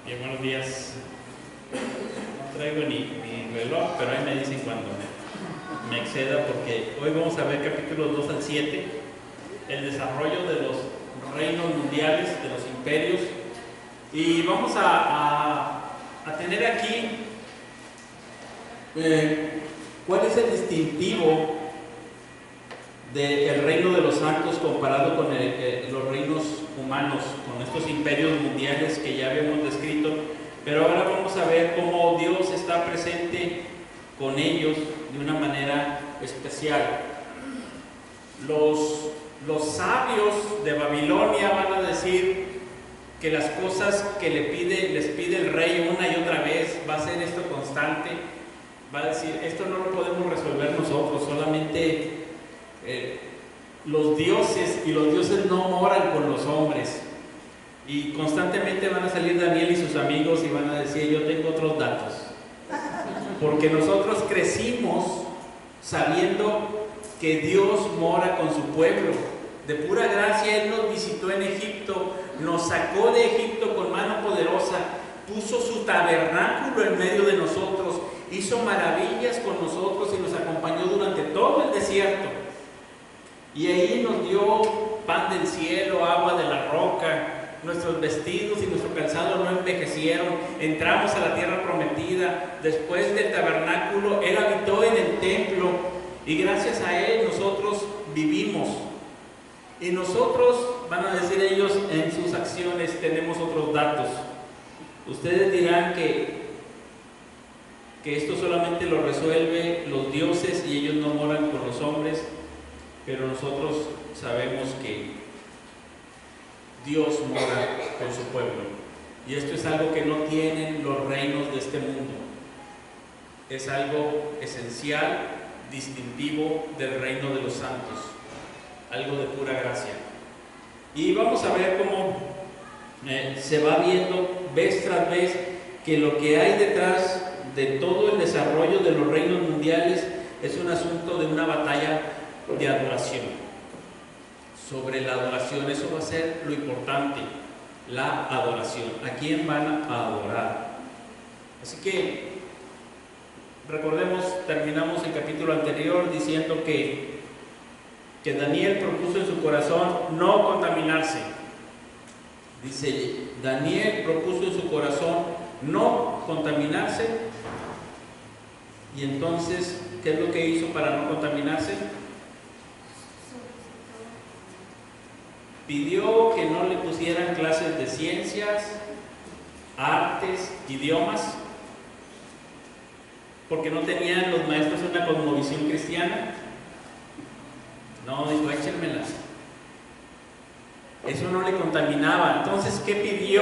Bien, buenos días. No traigo ni reloj, pero ahí me dicen cuando me exceda, porque hoy vamos a ver capítulos 2 al 7, el desarrollo de los reinos mundiales, de los imperios, y vamos a tener aquí cuál es el distintivo del reino de los santos comparado con los reinos humanos, con estos imperios mundiales que ya habíamos descrito. Pero ahora vamos a ver cómo Dios está presente con ellos de una manera especial. Los sabios de Babilonia van a decir que las cosas que les pide el rey una y otra vez, va a ser esto constante. Va a decir, esto no lo podemos resolver nosotros, solamente los dioses, y los dioses no moran con los hombres. Y constantemente van a salir Daniel y sus amigos y van a decir, yo tengo otros datos, porque nosotros crecimos sabiendo que Dios mora con su pueblo. De pura gracia Él nos visitó en Egipto, nos sacó de Egipto con mano poderosa, puso su tabernáculo en medio de nosotros, hizo maravillas con nosotros y nos acompañó durante todo el desierto. Y ahí nos dio pan del cielo, agua de la roca. Nuestros vestidos y nuestro calzado no envejecieron. Entramos a la tierra prometida. Después del tabernáculo, Él habitó en el templo. Y gracias a Él nosotros vivimos. Y nosotros, van a decir ellos, en sus acciones tenemos otros datos. Ustedes dirán que esto solamente lo resuelve los dioses y ellos no moran con los hombres. Pero nosotros sabemos que Dios mora con su pueblo. Y esto es algo que no tienen los reinos de este mundo. Es algo esencial, distintivo del reino de los santos. Algo de pura gracia. Y vamos a ver cómo se va viendo vez tras vez que lo que hay detrás de todo el desarrollo de los reinos mundiales es un asunto de una batalla de adoración. Sobre la adoración, eso va a ser lo importante, la adoración. ¿A quién van a adorar? Así que recordemos, terminamos el capítulo anterior diciendo que Daniel propuso en su corazón no contaminarse. Dice, Daniel propuso en su corazón no contaminarse. Y entonces, ¿qué es lo que hizo para no contaminarse? Pidió que no le pusieran clases de ciencias, artes, idiomas, porque no tenían los maestros una cosmovisión cristiana. No, dijo, échenmelas. Eso no le contaminaba. Entonces, ¿qué pidió?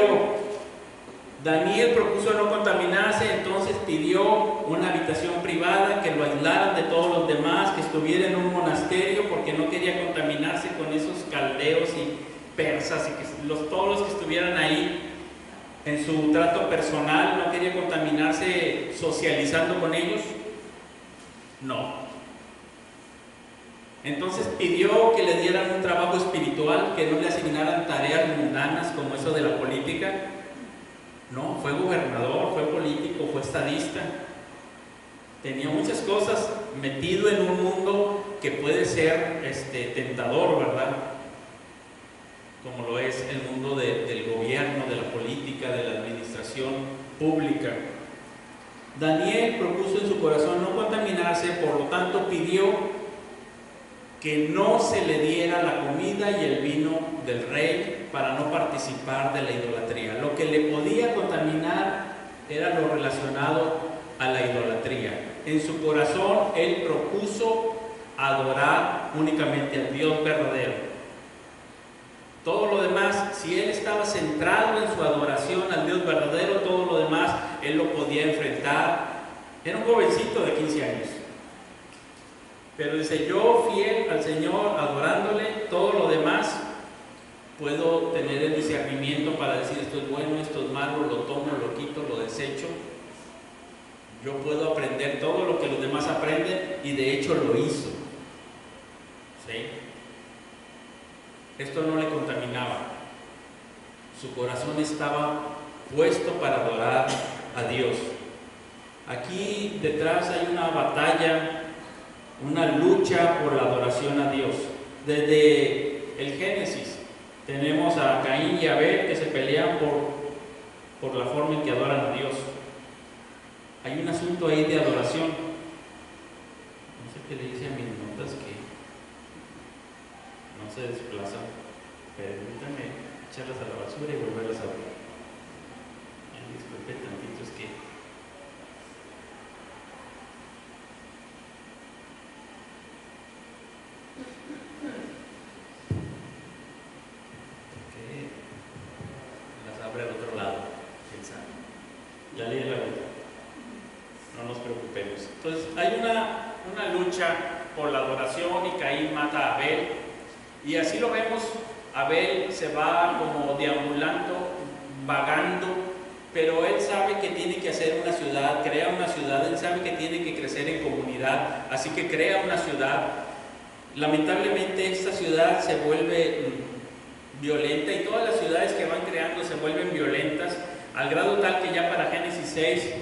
Daniel propuso no contaminarse, entonces pidió una habitación privada, que lo aislaran de todos los demás, que estuviera en un monasterio, porque no quería contaminarse con esos caldeos y persas, y que todos los que estuvieran ahí en su trato personal, no quería contaminarse socializando con ellos. No. Entonces pidió que le dieran un trabajo espiritual, que no le asignaran tareas mundanas como eso de la política. No, fue gobernador, fue político, fue estadista. Tenía muchas cosas, metido en un mundo que puede ser tentador, ¿verdad? Como lo es el mundo del gobierno, de la política, de la administración pública. Daniel propuso en su corazón no contaminarse, por lo tanto pidió que no se le diera la comida y el vino del rey para no participar de la idolatría. Lo que le podía contaminar era lo relacionado a la idolatría. En su corazón él propuso adorar únicamente al Dios verdadero. Todo lo demás, si él estaba centrado en su adoración al Dios verdadero, todo lo demás él lo podía enfrentar. Era un jovencito de 15 años. Pero dice, yo fiel al Señor, adorándole, todo lo demás puedo tener el discernimiento para decir esto es bueno, esto es malo, lo tomo, lo quito, lo desecho. Yo puedo aprender todo lo que los demás aprenden, y de hecho lo hizo. ¿Sí? Esto no le contaminaba. Su corazón estaba puesto para adorar a Dios. Aquí detrás hay una batalla, una lucha por la adoración a Dios. Desde el Génesis tenemos a Caín y Abel que se pelean por la forma en que adoran a Dios. Hay un asunto ahí de adoración. No sé qué le dice a mis notas que no se desplazan. Permítanme echarlas a la basura y volverlas a abrir. Disculpe tantito, es que las abre al otro lado, pensando. Ya leí la vuelta. No nos preocupemos. Entonces, hay una lucha por la adoración y Caín mata a Abel. Y así lo vemos, Abel se va como deambulando, vagando, pero él sabe que tiene que hacer una ciudad, crea una ciudad, él sabe que tiene que crecer en comunidad, así que crea una ciudad. Lamentablemente esta ciudad se vuelve violenta y todas las ciudades que van creando se vuelven violentas, al grado tal que ya para Génesis 6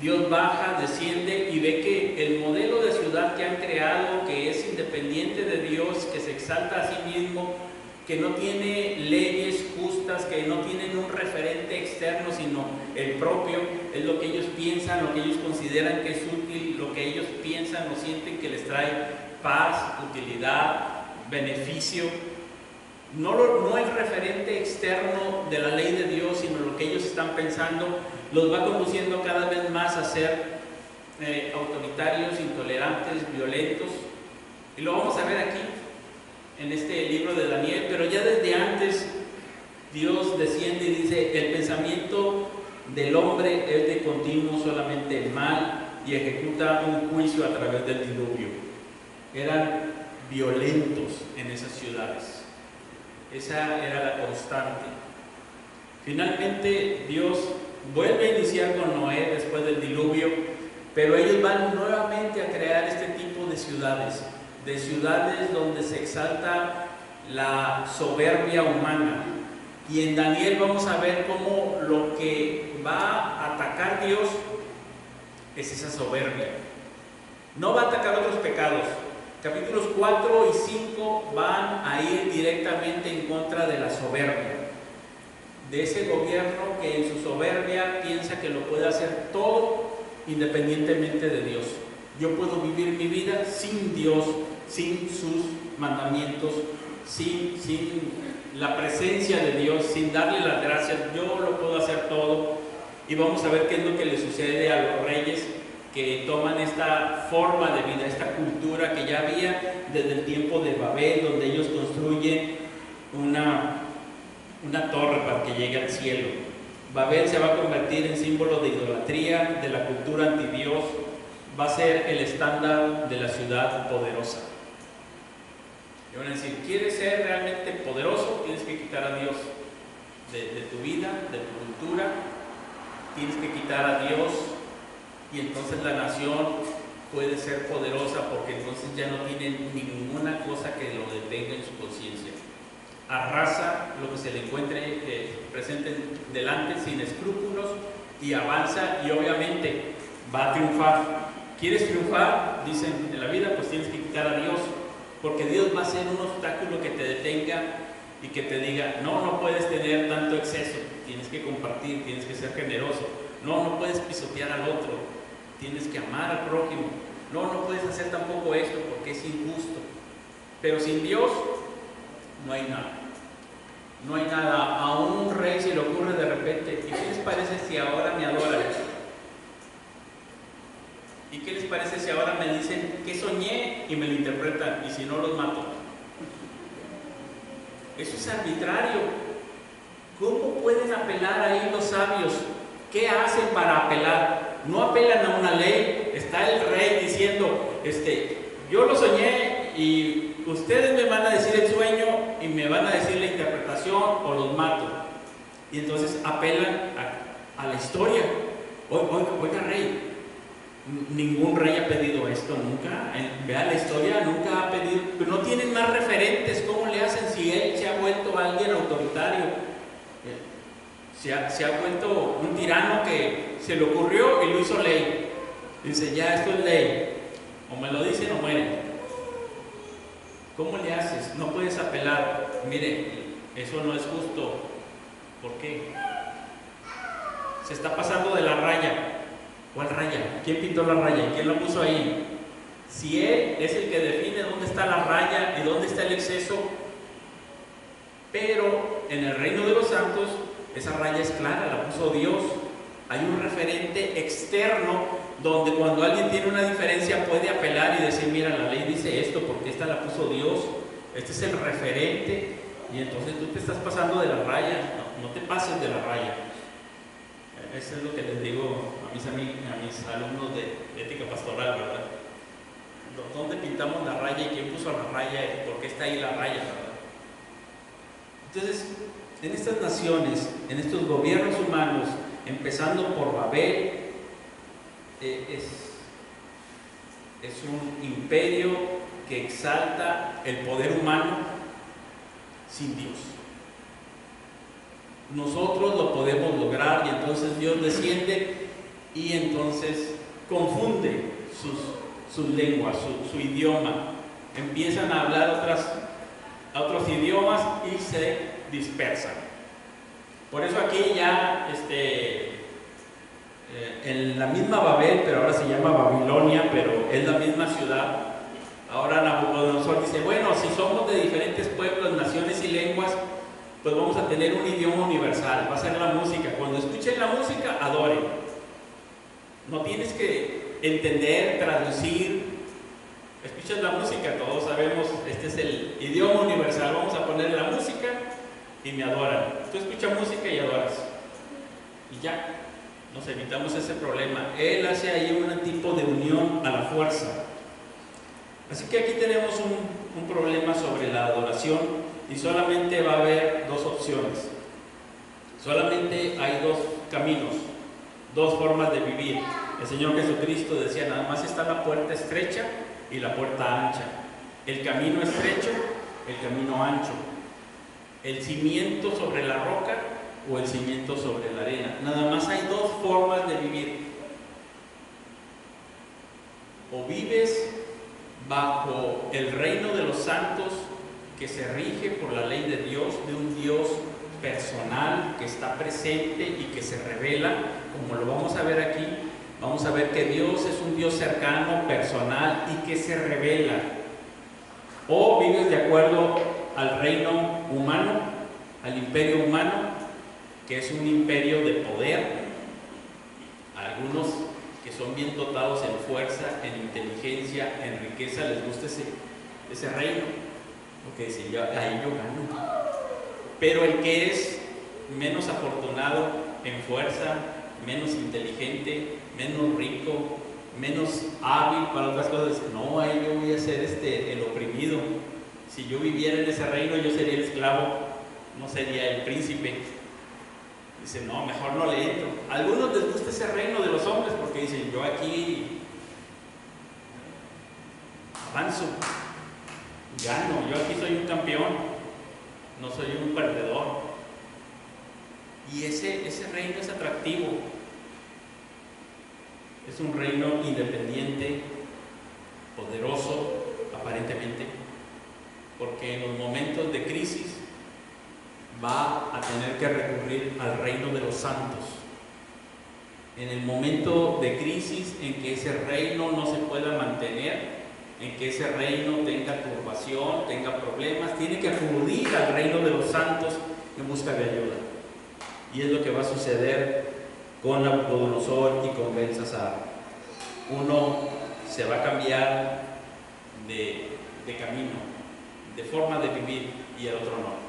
Dios baja, desciende y ve que el modelo de ciudad que han creado, que es independiente de Dios, que se exalta a sí mismo, que no tiene leyes justas, que no tienen un referente externo, sino el propio, es lo que ellos piensan, lo que ellos consideran que es útil, lo que ellos piensan o sienten que les trae paz, utilidad, beneficio. No el referente externo de la ley de Dios, sino lo que ellos están pensando, los va conduciendo cada vez más a ser autoritarios, intolerantes, violentos. Y lo vamos a ver aquí, en este libro de Daniel, pero ya desde antes Dios desciende y dice: el pensamiento del hombre es de continuo solamente el mal, y ejecuta un juicio a través del diluvio. Eran violentos en esas ciudades. Esa era la constante. Finalmente Dios vuelve a iniciar con Noé después del diluvio, pero ellos van nuevamente a crear este tipo de ciudades donde se exalta la soberbia humana. Y en Daniel vamos a ver cómo lo que va a atacar Dios es esa soberbia. No va a atacar otros pecados. Capítulos 4 y 5 van a ir directamente en contra de la soberbia, de ese gobierno que en su soberbia piensa que lo puede hacer todo independientemente de Dios. Yo puedo vivir mi vida sin Dios, sin sus mandamientos, sin la presencia de Dios, sin darle las gracias. Yo lo puedo hacer todo. Y vamos a ver qué es lo que le sucede a los reyes que toman esta forma de vida, esta cultura que ya había desde el tiempo de Babel, donde ellos construyen una torre para que llegue al cielo. Babel se va a convertir en símbolo de idolatría, de la cultura antidios. Va a ser el estándar de la ciudad poderosa. Y van a decir: ¿quieres ser realmente poderoso? Tienes que quitar a Dios de tu vida, de tu cultura. Tienes que quitar a Dios, y entonces la nación puede ser poderosa, porque entonces ya no tiene ninguna cosa que lo detenga en su conciencia. Arrasa lo que se le encuentre presente delante sin escrúpulos, y avanza, y obviamente va a triunfar. ¿Quieres triunfar? Dicen en la vida, pues tienes que quitar a Dios, porque Dios va a ser un obstáculo que te detenga y que te diga: no puedes tener tanto exceso, tienes que compartir, tienes que ser generoso, no puedes pisotear al otro, tienes que amar al prójimo, no puedes hacer tampoco esto porque es injusto. Pero sin Dios no hay nada. No hay nada. A un rey se le ocurre de repente: ¿y qué les parece si ahora me adoran? ¿Y qué les parece si ahora me dicen que soñé y me lo interpretan, y si no los mato? Eso es arbitrario. ¿Cómo pueden apelar ahí los sabios? ¿Qué hacen para apelar? No apelan a una ley. Está el rey diciendo: yo lo soñé y ustedes me van a decir el sueño y me van a decir la interpretación, o los mato. Y entonces apelan a la historia. Oiga, rey, ningún rey ha pedido esto nunca. Vea la historia, nunca ha pedido. Pero no tienen más referentes. ¿Cómo le hacen si él se ha vuelto alguien autoritario? se ha vuelto un tirano que se le ocurrió y lo hizo ley. Dice, ya esto es ley, o me lo dicen o mueren. ¿Cómo le haces? No puedes apelar. Mire, eso no es justo. ¿Por qué? Se está pasando de la raya. ¿Cuál raya? ¿Quién pintó la raya? ¿Quién la puso ahí? Si Él es el que define dónde está la raya y dónde está el exceso, pero en el reino de los santos esa raya es clara, la puso Dios. Hay un referente externo donde cuando alguien tiene una diferencia puede apelar y decir, mira, la ley dice esto porque esta la puso Dios, este es el referente, y entonces tú te estás pasando de la raya. No te pases de la raya. Eso es lo que les digo a mis alumnos de ética pastoral, ¿verdad? ¿Dónde pintamos la raya y quién puso la raya y por qué está ahí la raya, ¿verdad? Entonces, en estas naciones, en estos gobiernos humanos, empezando por Babel, es un imperio que exalta el poder humano sin Dios. Nosotros lo podemos lograr y entonces Dios desciende y entonces confunde sus lenguas, su idioma. Empiezan a hablar otros idiomas y se dispersan. Por eso aquí ya en la misma Babel, pero ahora se llama Babilonia, pero es la misma ciudad. Ahora Nabucodonosor dice, bueno, si somos de diferentes pueblos, naciones y lenguas, pues vamos a tener un idioma universal, va a ser la música. Cuando escuchen la música, adoren. No tienes que entender, traducir. Escuchas la música, todos sabemos, este es el idioma universal, vamos a poner la música y me adoran. Tú escuchas música y adoras. Y ya, nos evitamos ese problema. Él hace ahí un tipo de unión a la fuerza. Así que aquí tenemos un problema sobre la adoración. Y solamente va a haber dos opciones. Solamente hay dos caminos, dos formas de vivir. El Señor Jesucristo decía, nada más está la puerta estrecha y la puerta ancha. El camino estrecho, el camino ancho. El cimiento sobre la roca o el cimiento sobre la arena. Nada más hay dos formas de vivir. O vives bajo el reino de los santos, que se rige por la ley de Dios, de un Dios personal que está presente y que se revela, como lo vamos a ver aquí. Vamos a ver que Dios es un Dios cercano, personal y que se revela. O vives de acuerdo al reino humano, al imperio humano, que es un imperio de poder. Algunos que son bien dotados en fuerza, en inteligencia, en riqueza, les gusta ese reino. Porque si ahí yo gano. Pero el que es menos afortunado en fuerza, menos inteligente, menos rico, menos hábil para otras cosas, no, ahí yo voy a ser el oprimido. Si yo viviera en ese reino, yo sería el esclavo, no sería el príncipe. Dice, no, mejor no le entro. A algunos les gusta ese reino de los hombres porque dicen, yo aquí avanzo, gano, yo aquí soy un campeón, no soy un perdedor. Y ese reino es atractivo. Es un reino independiente, poderoso, aparentemente, porque en los momentos de crisis va a tener que recurrir al reino de los santos. En el momento de crisis en que ese reino no se pueda mantener, en que ese reino tenga turbación, tenga problemas, tiene que acudir al reino de los santos en busca de ayuda. Y es lo que va a suceder con Nabucodonosor y con Belsasar. Uno se va a cambiar de camino, de forma de vivir, y el otro no.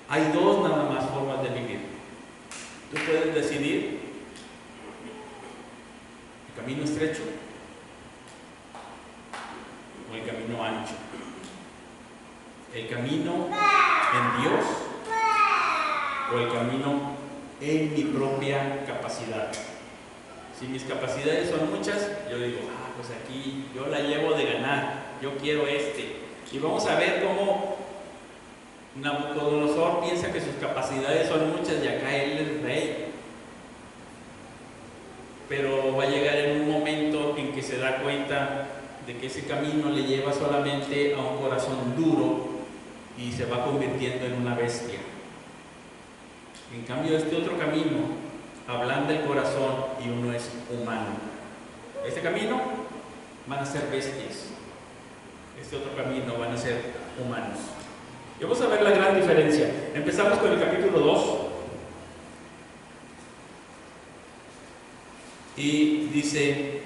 Hay dos nada más formas de vivir. Tú puedes decidir el camino estrecho o el camino ancho. El camino en Dios o el camino en mi propia capacidad. Si mis capacidades son muchas, yo digo, pues aquí yo la llevo de ganar, yo quiero Y vamos a ver cómo Nabucodonosor piensa que sus capacidades son muchas y acá él es rey. Pero va a llegar en un momento en que se da cuenta de que ese camino le lleva solamente a un corazón duro y se va convirtiendo en una bestia. En cambio, este otro camino ablanda el corazón y uno es humano. Este camino van a ser bestias, este otro camino van a ser humanos. Y vamos a ver la gran diferencia. Empezamos con el capítulo 2 y dice,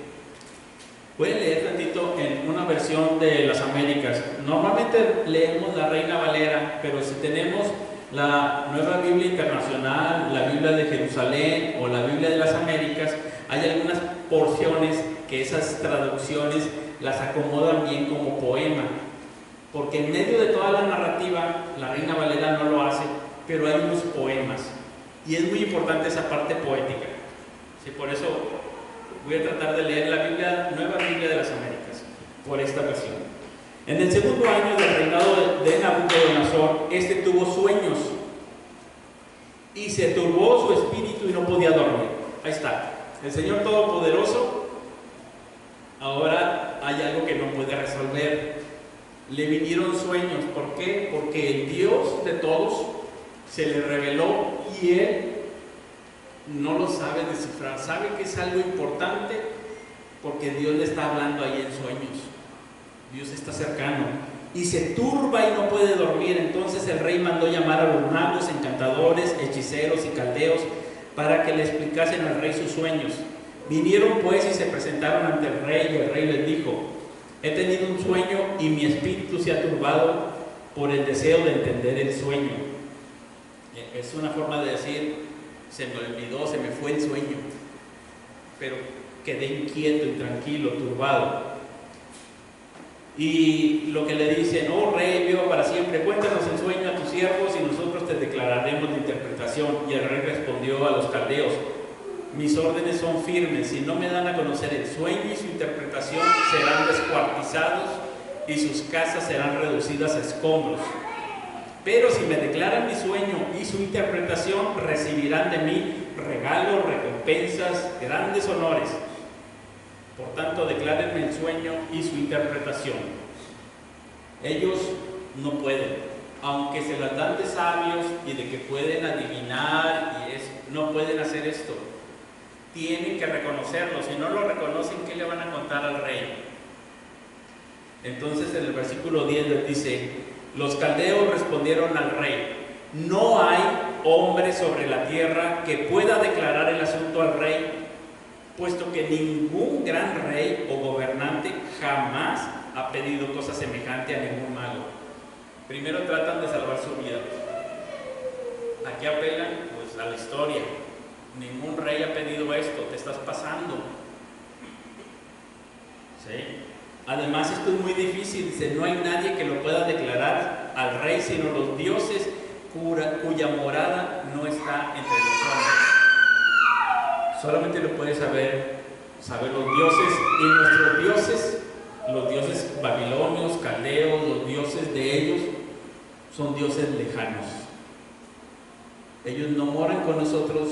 voy a leer tantito en una versión de las Américas. Normalmente leemos la Reina Valera, pero si tenemos la Nueva Biblia Internacional, la Biblia de Jerusalén o la Biblia de las Américas, hay algunas porciones que esas traducciones las acomodan bien como poema, porque en medio de toda la narrativa la Reina Valera no lo hace, pero hay unos poemas y es muy importante esa parte poética. Sí, por eso voy a tratar de leer la Nueva Biblia de las Américas por esta ocasión. En el segundo año del reinado de Nabucodonosor, este tuvo sueños y se turbó su espíritu y no podía dormir. Ahí está, el Señor Todopoderoso. Ahora hay algo que no puede resolver. Le vinieron sueños. ¿Por qué? Porque el Dios de todos se le reveló y él no lo sabe descifrar. Sabe que es algo importante porque Dios le está hablando ahí en sueños. Dios está cercano y se turba y no puede dormir. Entonces el rey mandó llamar a los magos, encantadores, hechiceros y caldeos para que le explicasen al rey sus sueños. Vinieron pues y se presentaron ante el rey y el rey les dijo: he tenido un sueño y mi espíritu se ha turbado por el deseo de entender el sueño. Es una forma de decir, se me olvidó, se me fue el sueño, pero quedé inquieto, intranquilo, turbado. Y lo que le dicen: oh rey, viva para siempre, cuéntanos el sueño a tus siervos y nosotros te declararemos la interpretación. Y el rey respondió a los caldeos: mis órdenes son firmes, si no me dan a conocer el sueño y su interpretación, serán descuartizados y sus casas serán reducidas a escombros. Pero si me declaran mi sueño y su interpretación, recibirán de mí regalos, recompensas, grandes honores. Por tanto, declárenme el sueño y su interpretación. Ellos no pueden, aunque se las dan de sabios y de que pueden adivinar y eso, no pueden hacer esto. Tienen que reconocerlo. Si no lo reconocen, ¿qué le van a contar al rey? Entonces en el versículo 10 les dice: los caldeos respondieron al rey: no hay hombre sobre la tierra que pueda declarar el asunto al rey, puesto que ningún gran rey o gobernante jamás ha pedido cosa semejante a ningún mago. Primero tratan de salvar su vida. Aquí apelan pues a la historia. Ningún rey ha pedido esto, te estás pasando. ¿Sí? Además, esto es muy difícil. Dice: no hay nadie que lo pueda declarar al rey, sino los dioses cuya morada no está entre los hombres. Solamente lo pueden saber los dioses, y nuestros dioses, los dioses babilonios, caldeos, los dioses de ellos, son dioses lejanos. Ellos no moran con nosotros,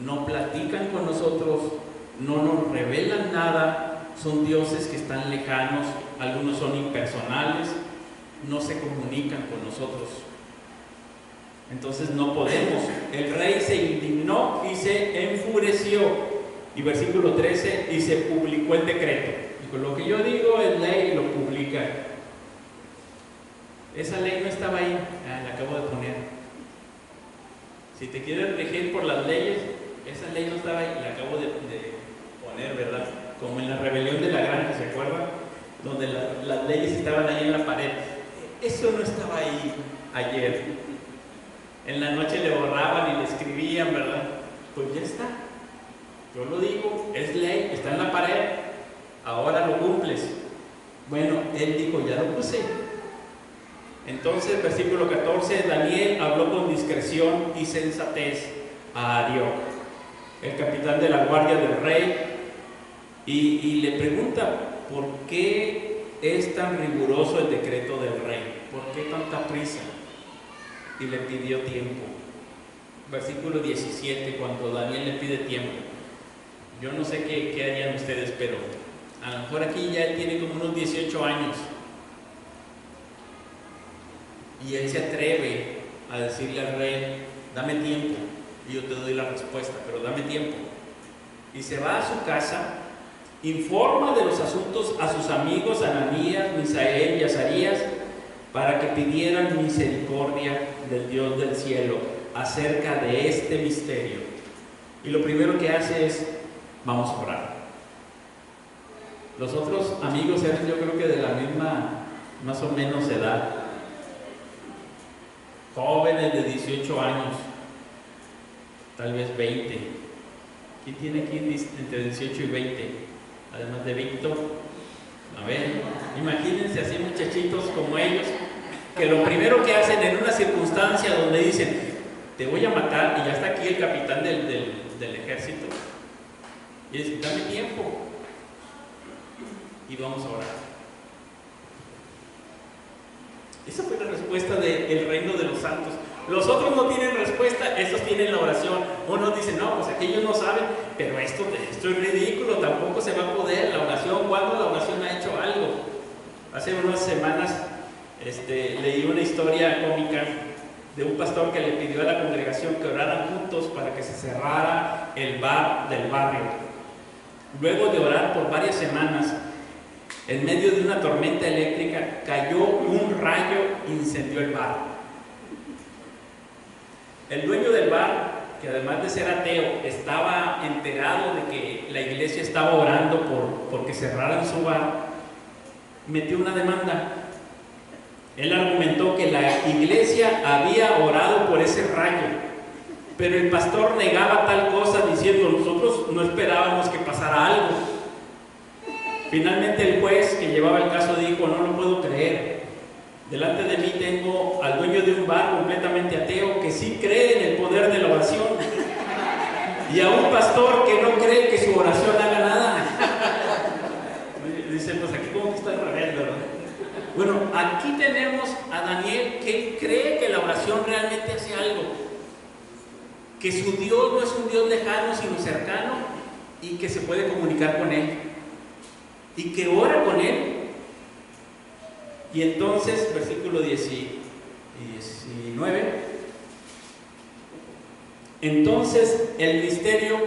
no platican con nosotros, no nos revelan nada. Son dioses que están lejanos, algunos son impersonales, no se comunican con nosotros. Entonces no podemos. El rey se indignó y se enfureció. Y versículo 13, y se publicó el decreto. Dijo: lo que yo digo es ley, y lo publica. Esa ley no estaba ahí, la acabo de poner. Si te quieres regir por las leyes, esa ley no estaba ahí, la acabo de poner, ¿verdad? Como en la rebelión de la granja, ¿se acuerdan? Donde las leyes estaban ahí en la pared. Eso no estaba ahí ayer. En la noche le borraban y le escribían, ¿verdad? Pues ya está. Yo lo digo, es ley, está en la pared, ahora lo cumples. Bueno, él dijo: ya lo puse. Entonces, versículo 14, Daniel habló con discreción y sensatez a Arioc, el capitán de la guardia del rey, y le pregunta: ¿por qué es tan riguroso el decreto del rey? ¿Por qué tanta prisa? y le pidió tiempo. Versículo 17, cuando Daniel le pide tiempo. Yo no sé qué harían ustedes, pero a lo mejor aquí ya él tiene como unos 18 años. Y él se atreve a decirle al rey: dame tiempo y yo te doy la respuesta, pero dame tiempo. Y se va a su casa, informa de los asuntos a sus amigos Ananías, Misael y Azarías, para que pidieran misericordia del Dios del cielo acerca de este misterio. Y lo primero que hace es: vamos a orar. Los otros amigos eran, yo creo que de la misma, más o menos, edad, jóvenes de 18 años, tal vez 20. ¿Quién tiene aquí entre 18 y 20? Además de Víctor. A ver, imagínense así muchachitos como ellos, que lo primero que hacen en una circunstancia donde dicen: te voy a matar, y ya está aquí el capitán del ejército, y dicen: dame tiempo y vamos a orar. Esa fue la respuesta del reino de los santos. Los otros no tienen respuesta, estos tienen la oración. Unos dicen: no, pues aquellos no saben, pero esto es ridículo, tampoco se va a poder. La oración, ¿cuándo la oración ha hecho algo? Hace unas semanas leí una historia cómica de un pastor que le pidió a la congregación que oraran juntos para que se cerrara el bar del barrio. Luego de orar por varias semanas, en medio de una tormenta eléctrica, cayó un rayo e incendió el bar. El dueño del bar, que además de ser ateo, estaba enterado de que la iglesia estaba orando porque cerraran su bar, metió una demanda. Él argumentó que la iglesia había orado por ese rayo, pero el pastor negaba tal cosa diciendo: nosotros no esperábamos que pasara algo. Finalmente el juez que llevaba el caso dijo: no lo puedo creer. Delante de mí tengo al dueño de un bar completamente ateo que sí cree en el poder de la oración, y a un pastor que no cree que su oración haga nada. Dice: pues aquí como que está rebelde, ¿no? Bueno, aquí tenemos a Daniel, que cree que la oración realmente hace algo, que su Dios no es un Dios lejano sino cercano, y que se puede comunicar con él, y que ora con él. Y entonces, versículo 19: entonces el misterio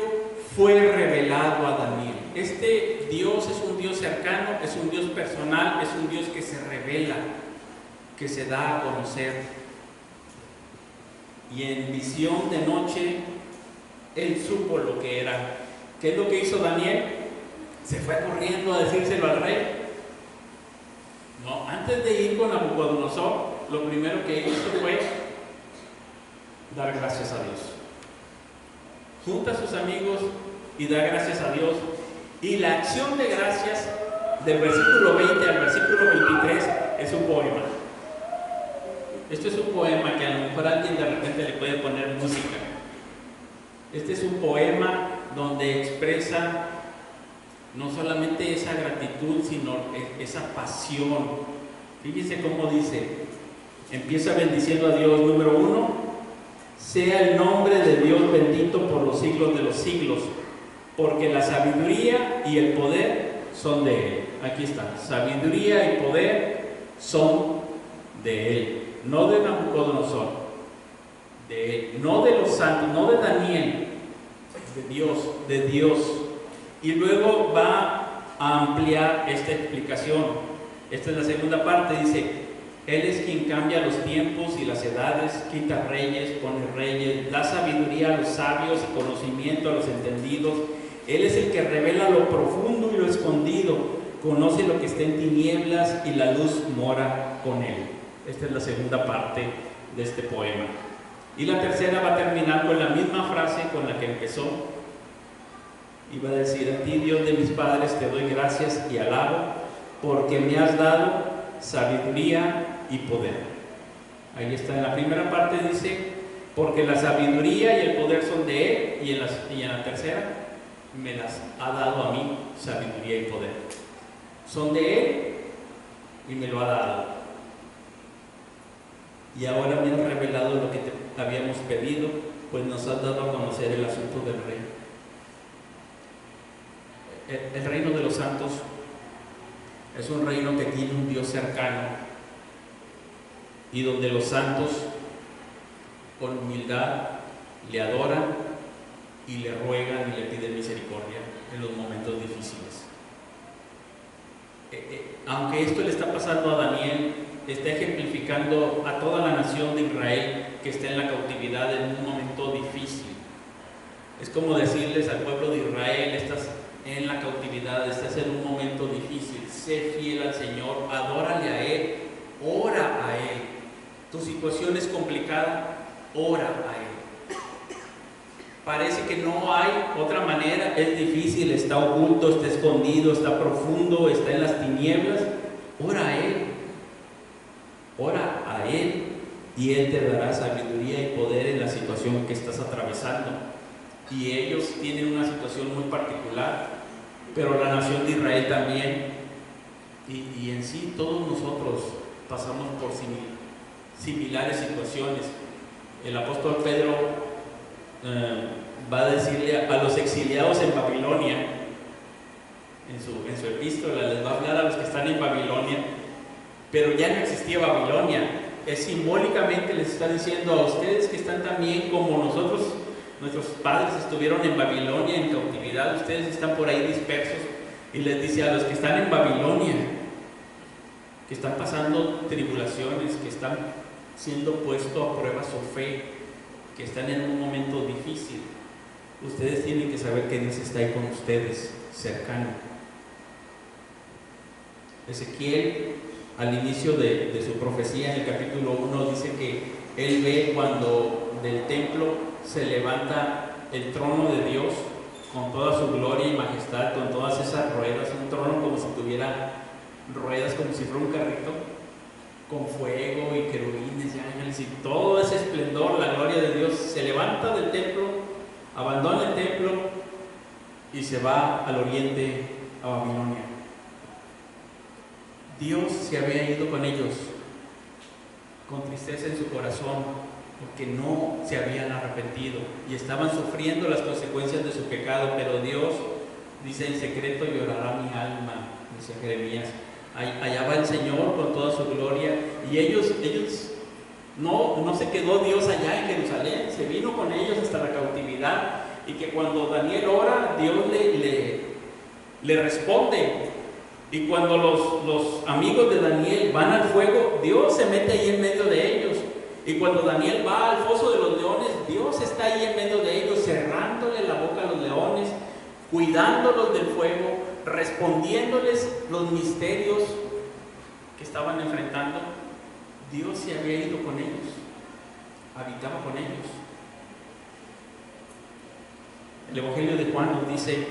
fue revelado a Daniel. Este Dios es un Dios cercano, es un Dios personal, es un Dios que se revela, que se da a conocer. Y en visión de noche, él supo lo que era. ¿Qué es lo que hizo Daniel? Se fue corriendo a decírselo al rey. No, antes de ir con Nabucodonosor, lo primero que hizo fue dar gracias a Dios. Junta a sus amigos y da gracias a Dios. Y la acción de gracias del versículo 20 al versículo 23 es un poema. Este es un poema que a lo mejor alguien de repente le puede poner música. Este es un poema donde expresa no solamente esa gratitud, sino esa pasión. Fíjense cómo dice. Empieza bendiciendo a Dios. Número 1: sea el nombre de Dios bendito por los siglos de los siglos, porque la sabiduría y el poder son de Él. Aquí está. Sabiduría y poder son de Él, no de Nabucodonosor, de Él, no de los santos, no de Daniel, de Dios, de Dios. Y luego va a ampliar esta explicación. Esta es la segunda parte. Dice: Él es quien cambia los tiempos y las edades, quita reyes, pone reyes, da sabiduría a los sabios y conocimiento a los entendidos. Él es el que revela lo profundo y lo escondido, conoce lo que está en tinieblas y la luz mora con él. Esta es la segunda parte de este poema. Y la tercera va a terminar con la misma frase con la que empezó. Y va a decir: a ti, Dios de mis padres, te doy gracias y alabo, porque me has dado sabiduría y poder. Ahí está. En la primera parte dice: porque la sabiduría y el poder son de Él. Y en la tercera: me las ha dado a mí, sabiduría y poder. Son de Él y me lo ha dado. y ahora me has revelado lo que te habíamos pedido, pues nos has dado a conocer el asunto del reino. El reino de los santos es un reino que tiene un Dios cercano y donde los santos con humildad le adoran y le ruegan y le piden misericordia en los momentos difíciles. Aunque esto le está pasando a Daniel, está ejemplificando a toda la nación de Israel que está en la cautividad en un momento difícil. Es como decirles al pueblo de Israel: estás en la cautividad, estás en un momento difícil, sé fiel al Señor, adórale a Él, ora a Él. Tu situación es complicada, ora a Él. Parece que no hay otra manera, es difícil, está oculto, está escondido, está profundo, está en las tinieblas. Ora a Él, ora a Él, y Él te dará sabiduría y poder en la situación que estás atravesando. Y ellos tienen una situación muy particular, pero la nación de Israel también, y en sí todos nosotros pasamos por similares situaciones. El apóstol Pedro va a decirle a los exiliados en Babilonia, en su epístola, les va a hablar a los que están en Babilonia, pero ya no existía Babilonia. Simbólicamente les está diciendo a ustedes que están también como nosotros, nuestros padres estuvieron en Babilonia en cautividad, ustedes están por ahí dispersos, y les dice a los que están en Babilonia, que están pasando tribulaciones, que están siendo puestos a prueba su fe, que están en un momento difícil, ustedes tienen que saber que Dios está ahí con ustedes, cercano. Ezequiel, al inicio de su profecía, en el capítulo 1, dice que él ve cuando del templo se levanta el trono de Dios con toda su gloria y majestad, con todas esas ruedas, un trono como si tuviera ruedas, como si fuera un carrito, con fuego y querubines y ángeles y todo ese esplendor, la gloria de Dios. Se levanta del templo, abandona el templo y se va al oriente, a Babilonia. Dios se había ido con ellos, con tristeza en su corazón, porque no se habían arrepentido y estaban sufriendo las consecuencias de su pecado. Pero Dios dice: en secreto llorará mi alma, dice Jeremías. Allá va el Señor con toda su gloria, y ellos no se quedó Dios allá en Jerusalén, se vino con ellos hasta la cautividad, y que cuando Daniel ora, Dios le responde. Y cuando los amigos de Daniel van al fuego, Dios se mete ahí en medio de ellos. Y cuando Daniel va al foso de los leones, Dios está ahí en medio de ellos, cerrándole la boca a los leones, cuidándolos del fuego, respondiéndoles los misterios que estaban enfrentando. Dios se había ido con ellos, habitaba con ellos. El Evangelio de Juan nos dice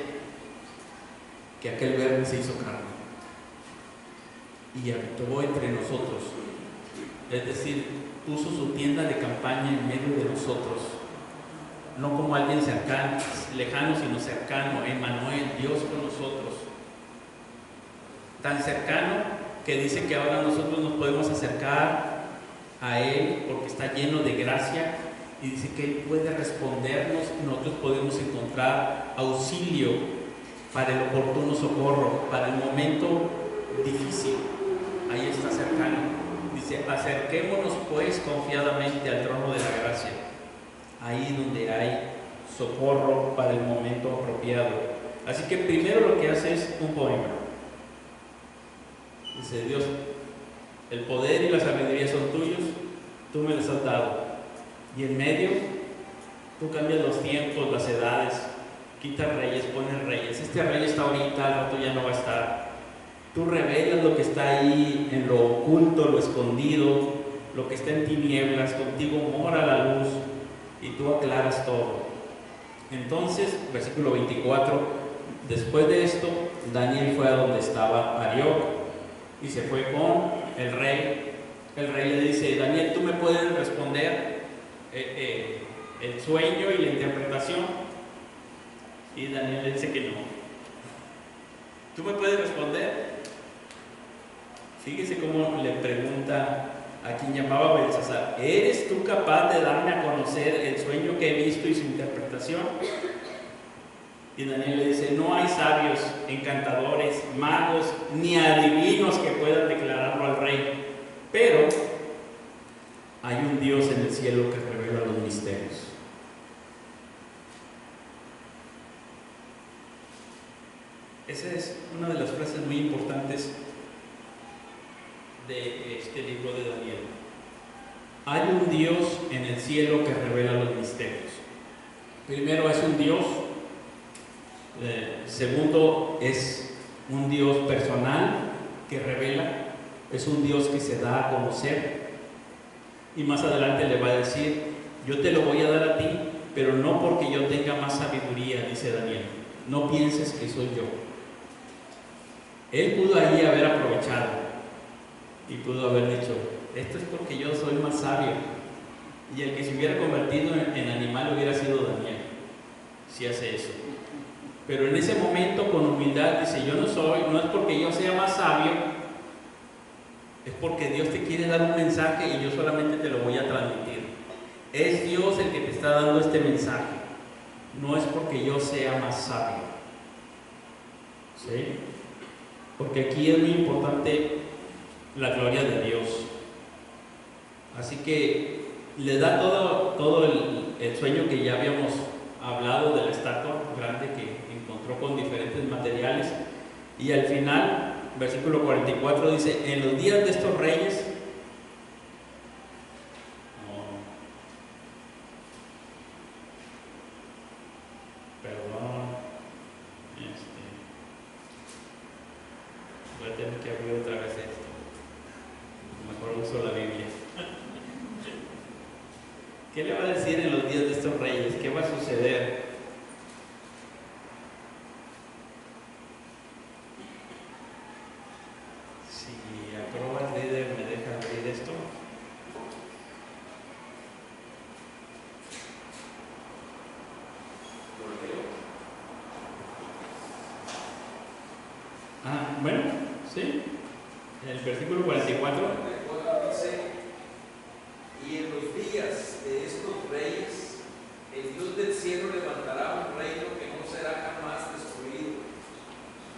que aquel Verbo se hizo carne y habitó entre nosotros, es decir, puso su tienda de campaña en medio de nosotros, no como alguien cercano, lejano, sino cercano, Emmanuel, Dios con nosotros, tan cercano que dice que ahora nosotros nos podemos acercar a Él porque está lleno de gracia, y dice que Él puede respondernos y nosotros podemos encontrar auxilio para el oportuno socorro, para el momento difícil. Ahí está cercano. Dice: acerquémonos pues confiadamente al trono de la gracia, ahí donde hay socorro para el momento apropiado. Así que primero lo que hace es un poema. Dice Dios: el poder y la sabiduría son tuyos, tú me los has dado. Y en medio, tú cambias los tiempos, las edades, quitas reyes, pones reyes. Este rey está ahorita, al rato ya no va a estar. Tú revelas lo que está ahí en lo oculto, lo escondido, lo que está en tinieblas. Contigo mora la luz y tú aclaras todo. Entonces, versículo 24, después de esto, Daniel fue a donde estaba Arioc y se fue con el rey. El rey le dice: Daniel, ¿tú me puedes responder el sueño y la interpretación? Y Daniel le dice que no. ¿Tú me puedes responder? Fíjese cómo le pregunta a quien llamaba Belsasar: ¿eres tú capaz de darme a conocer el sueño que he visto y su interpretación? Y Daniel le dice: no hay sabios, encantadores, magos, ni adivinos que puedan declararlo al rey, pero hay un Dios en el cielo que revela los misterios. Esa es una de las frases muy importantes de este libro de Daniel. Hay un Dios en el cielo que revela los misterios. Primero, es un Dios. Segundo, es un Dios personal que revela. Es un Dios que se da a conocer. Y más adelante le va a decir: yo te lo voy a dar a ti, pero no porque yo tenga más sabiduría, dice Daniel. No pienses que soy yo. Él pudo ahí haber aprovechado y pudo haber dicho: esto es porque yo soy más sabio. Y el que se hubiera convertido en animal hubiera sido Daniel, si hace eso. Pero en ese momento, con humildad, dice: yo no es porque yo sea más sabio, es porque Dios te quiere dar un mensaje y yo solamente te lo voy a transmitir. Es Dios el que te está dando este mensaje, no es porque yo sea más sabio. ¿Sí? Porque aquí es muy importante la gloria de Dios. Así que le da todo el sueño que ya habíamos hablado, de la estatua grande que encontró con diferentes materiales. Y al final, versículo 44 dice: en los días de estos reyes, voy a tener que abrir otra vez esto. Mejor uso la Biblia. ¿Qué le va a decir en los días de estos reyes? ¿Qué va a suceder? Si Acrobat Reader me deja abrir esto. Bueno, sí. El versículo 44 dice: y en los días de estos reyes, el Dios del cielo levantará un reino que no será jamás destruido,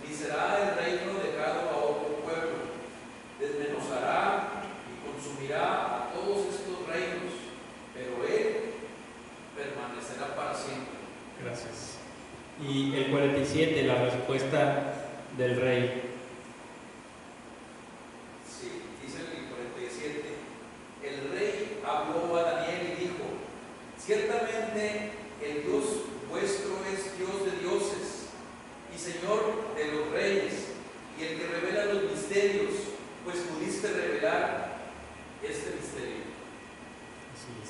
ni será el reino dejado a otro pueblo. Desmenuzará y consumirá a todos estos reinos, pero él permanecerá para siempre. Gracias. Y el 47, la respuesta del rey. Habló a Daniel y dijo: ciertamente el Dios vuestro es Dios de dioses y Señor de los reyes, y el que revela los misterios, pues pudiste revelar este misterio. Así es.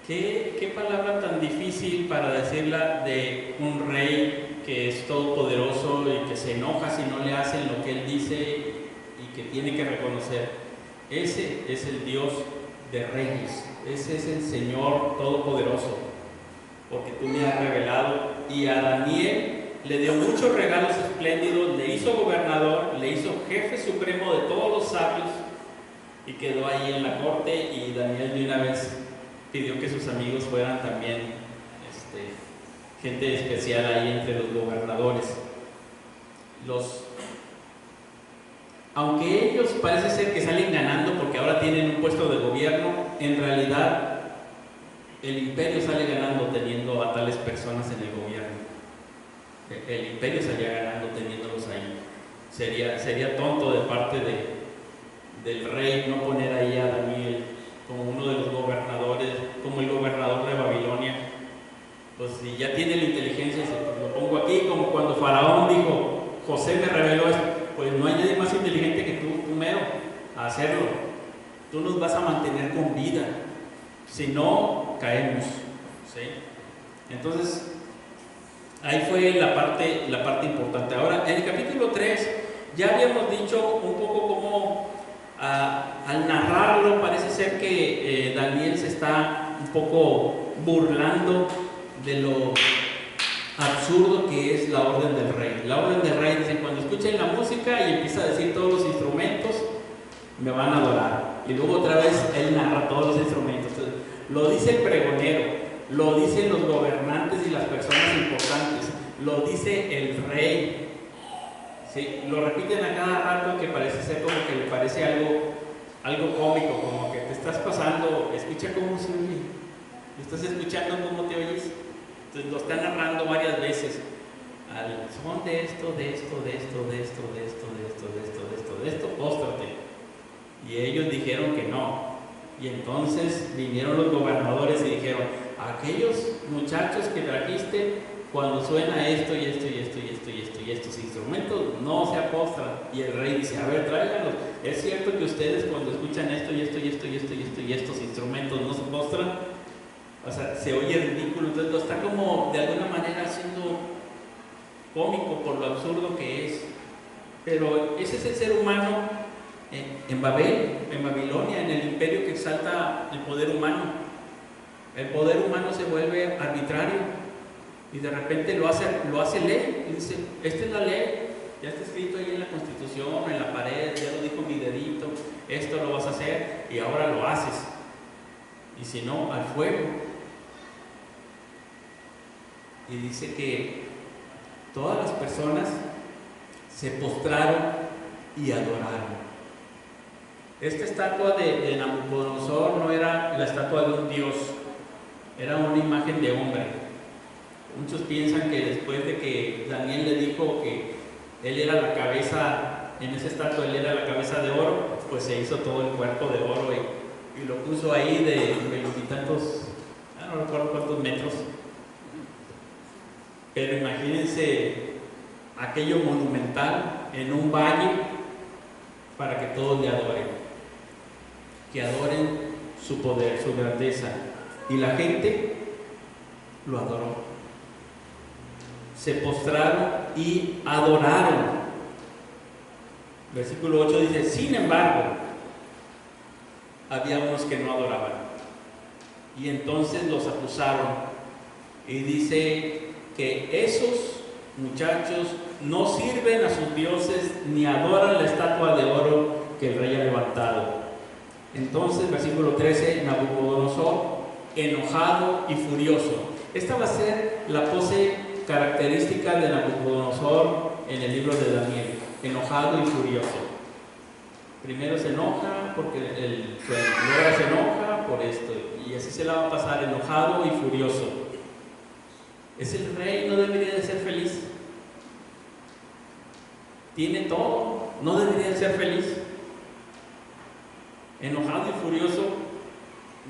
¿Qué palabra tan difícil para decirla de un rey que es todopoderoso y que se enoja si no le hacen lo que él dice y que tiene que reconocer? Ese es el Dios de reyes, ese es el Señor todopoderoso, porque tú me has revelado. Y a Daniel le dio muchos regalos espléndidos, le hizo gobernador, le hizo jefe supremo de todos los sabios, y quedó ahí en la corte. Y Daniel de una vez pidió que sus amigos fueran también gente especial ahí entre los gobernadores. Aunque ellos parece ser que salen ganando porque ahora tienen un puesto de gobierno, en realidad el imperio sale ganando teniendo a tales personas en el gobierno. El imperio salía ganando teniéndolos ahí. Sería tonto de parte del rey no poner ahí a Daniel como uno de los gobernadores, como el gobernador de Babilonia. Pues si ya tiene la inteligencia, pues lo pongo aquí, como cuando Faraón dijo: José me reveló esto. Pues no hay nadie más inteligente que tú mero, a hacerlo. Tú nos vas a mantener con vida, si no, caemos. ¿Sí? Entonces, ahí fue la parte importante. Ahora, en el capítulo 3, ya habíamos dicho un poco cómo, al narrarlo, parece ser que Daniel se está un poco burlando de lo absurdo que es la orden del rey. La orden del rey dice: cuando escuchen la música y empieza a decir todos los instrumentos, me van a adorar. Y luego otra vez él narra todos los instrumentos. Entonces, lo dice el pregonero, lo dicen los gobernantes y las personas importantes, lo dice el rey. Sí, lo repiten a cada rato, que parece ser como que le parece algo cómico, como que te estás pasando. Escucha cómo se oye, estás escuchando cómo te oyes. Entonces lo están narrando varias veces. Al son de esto, de esto, de esto, de esto, de esto, de esto, de esto, de esto, de esto, póstrate. Y ellos dijeron que no. Y entonces vinieron los gobernadores y dijeron: aquellos muchachos que trajiste, cuando suena esto y esto y esto y esto y esto y estos instrumentos, no se apostran. Y el rey dice: a ver, tráiganlos. ¿Es cierto que ustedes cuando escuchan esto y esto y esto y esto y esto y estos instrumentos no se postran? O sea, se oye ridículo. Entonces lo está como de alguna manera haciendo cómico por lo absurdo que es. Pero ese es el ser humano en Babel, en Babilonia, en el imperio que exalta el poder humano. El poder humano se vuelve arbitrario y de repente lo hace ley y dice: esta es la ley, ya está escrito ahí en la Constitución, en la pared, ya lo dijo mi dedito, esto lo vas a hacer y ahora lo haces. Y si no, al fuego. Y dice que todas las personas se postraron y adoraron. Esta estatua de Nabucodonosor no era la estatua de un dios, era una imagen de hombre. Muchos piensan que después de que Daniel le dijo que él era la cabeza, en esa estatua él era la cabeza de oro, pues se hizo todo el cuerpo de oro y lo puso ahí de veintitantos, no recuerdo cuántos metros. Pero imagínense aquello monumental en un valle para que todos le adoren, que adoren su poder, su grandeza. Y la gente lo adoró, se postraron y adoraron. Versículo 8 dice: sin embargo, había unos que no adoraban, y entonces los acusaron, y dice que esos muchachos no sirven a sus dioses ni adoran la estatua de oro que el rey ha levantado. Entonces, versículo 13, Nabucodonosor, enojado y furioso. Esta va a ser la pose característica de Nabucodonosor en el libro de Daniel: enojado y furioso. Primero se enoja porque luego se enoja por esto, y así se la va a pasar, enojado y furioso. Es el rey, no debería de ser feliz. Tiene todo, no debería de ser feliz. Enojado y furioso,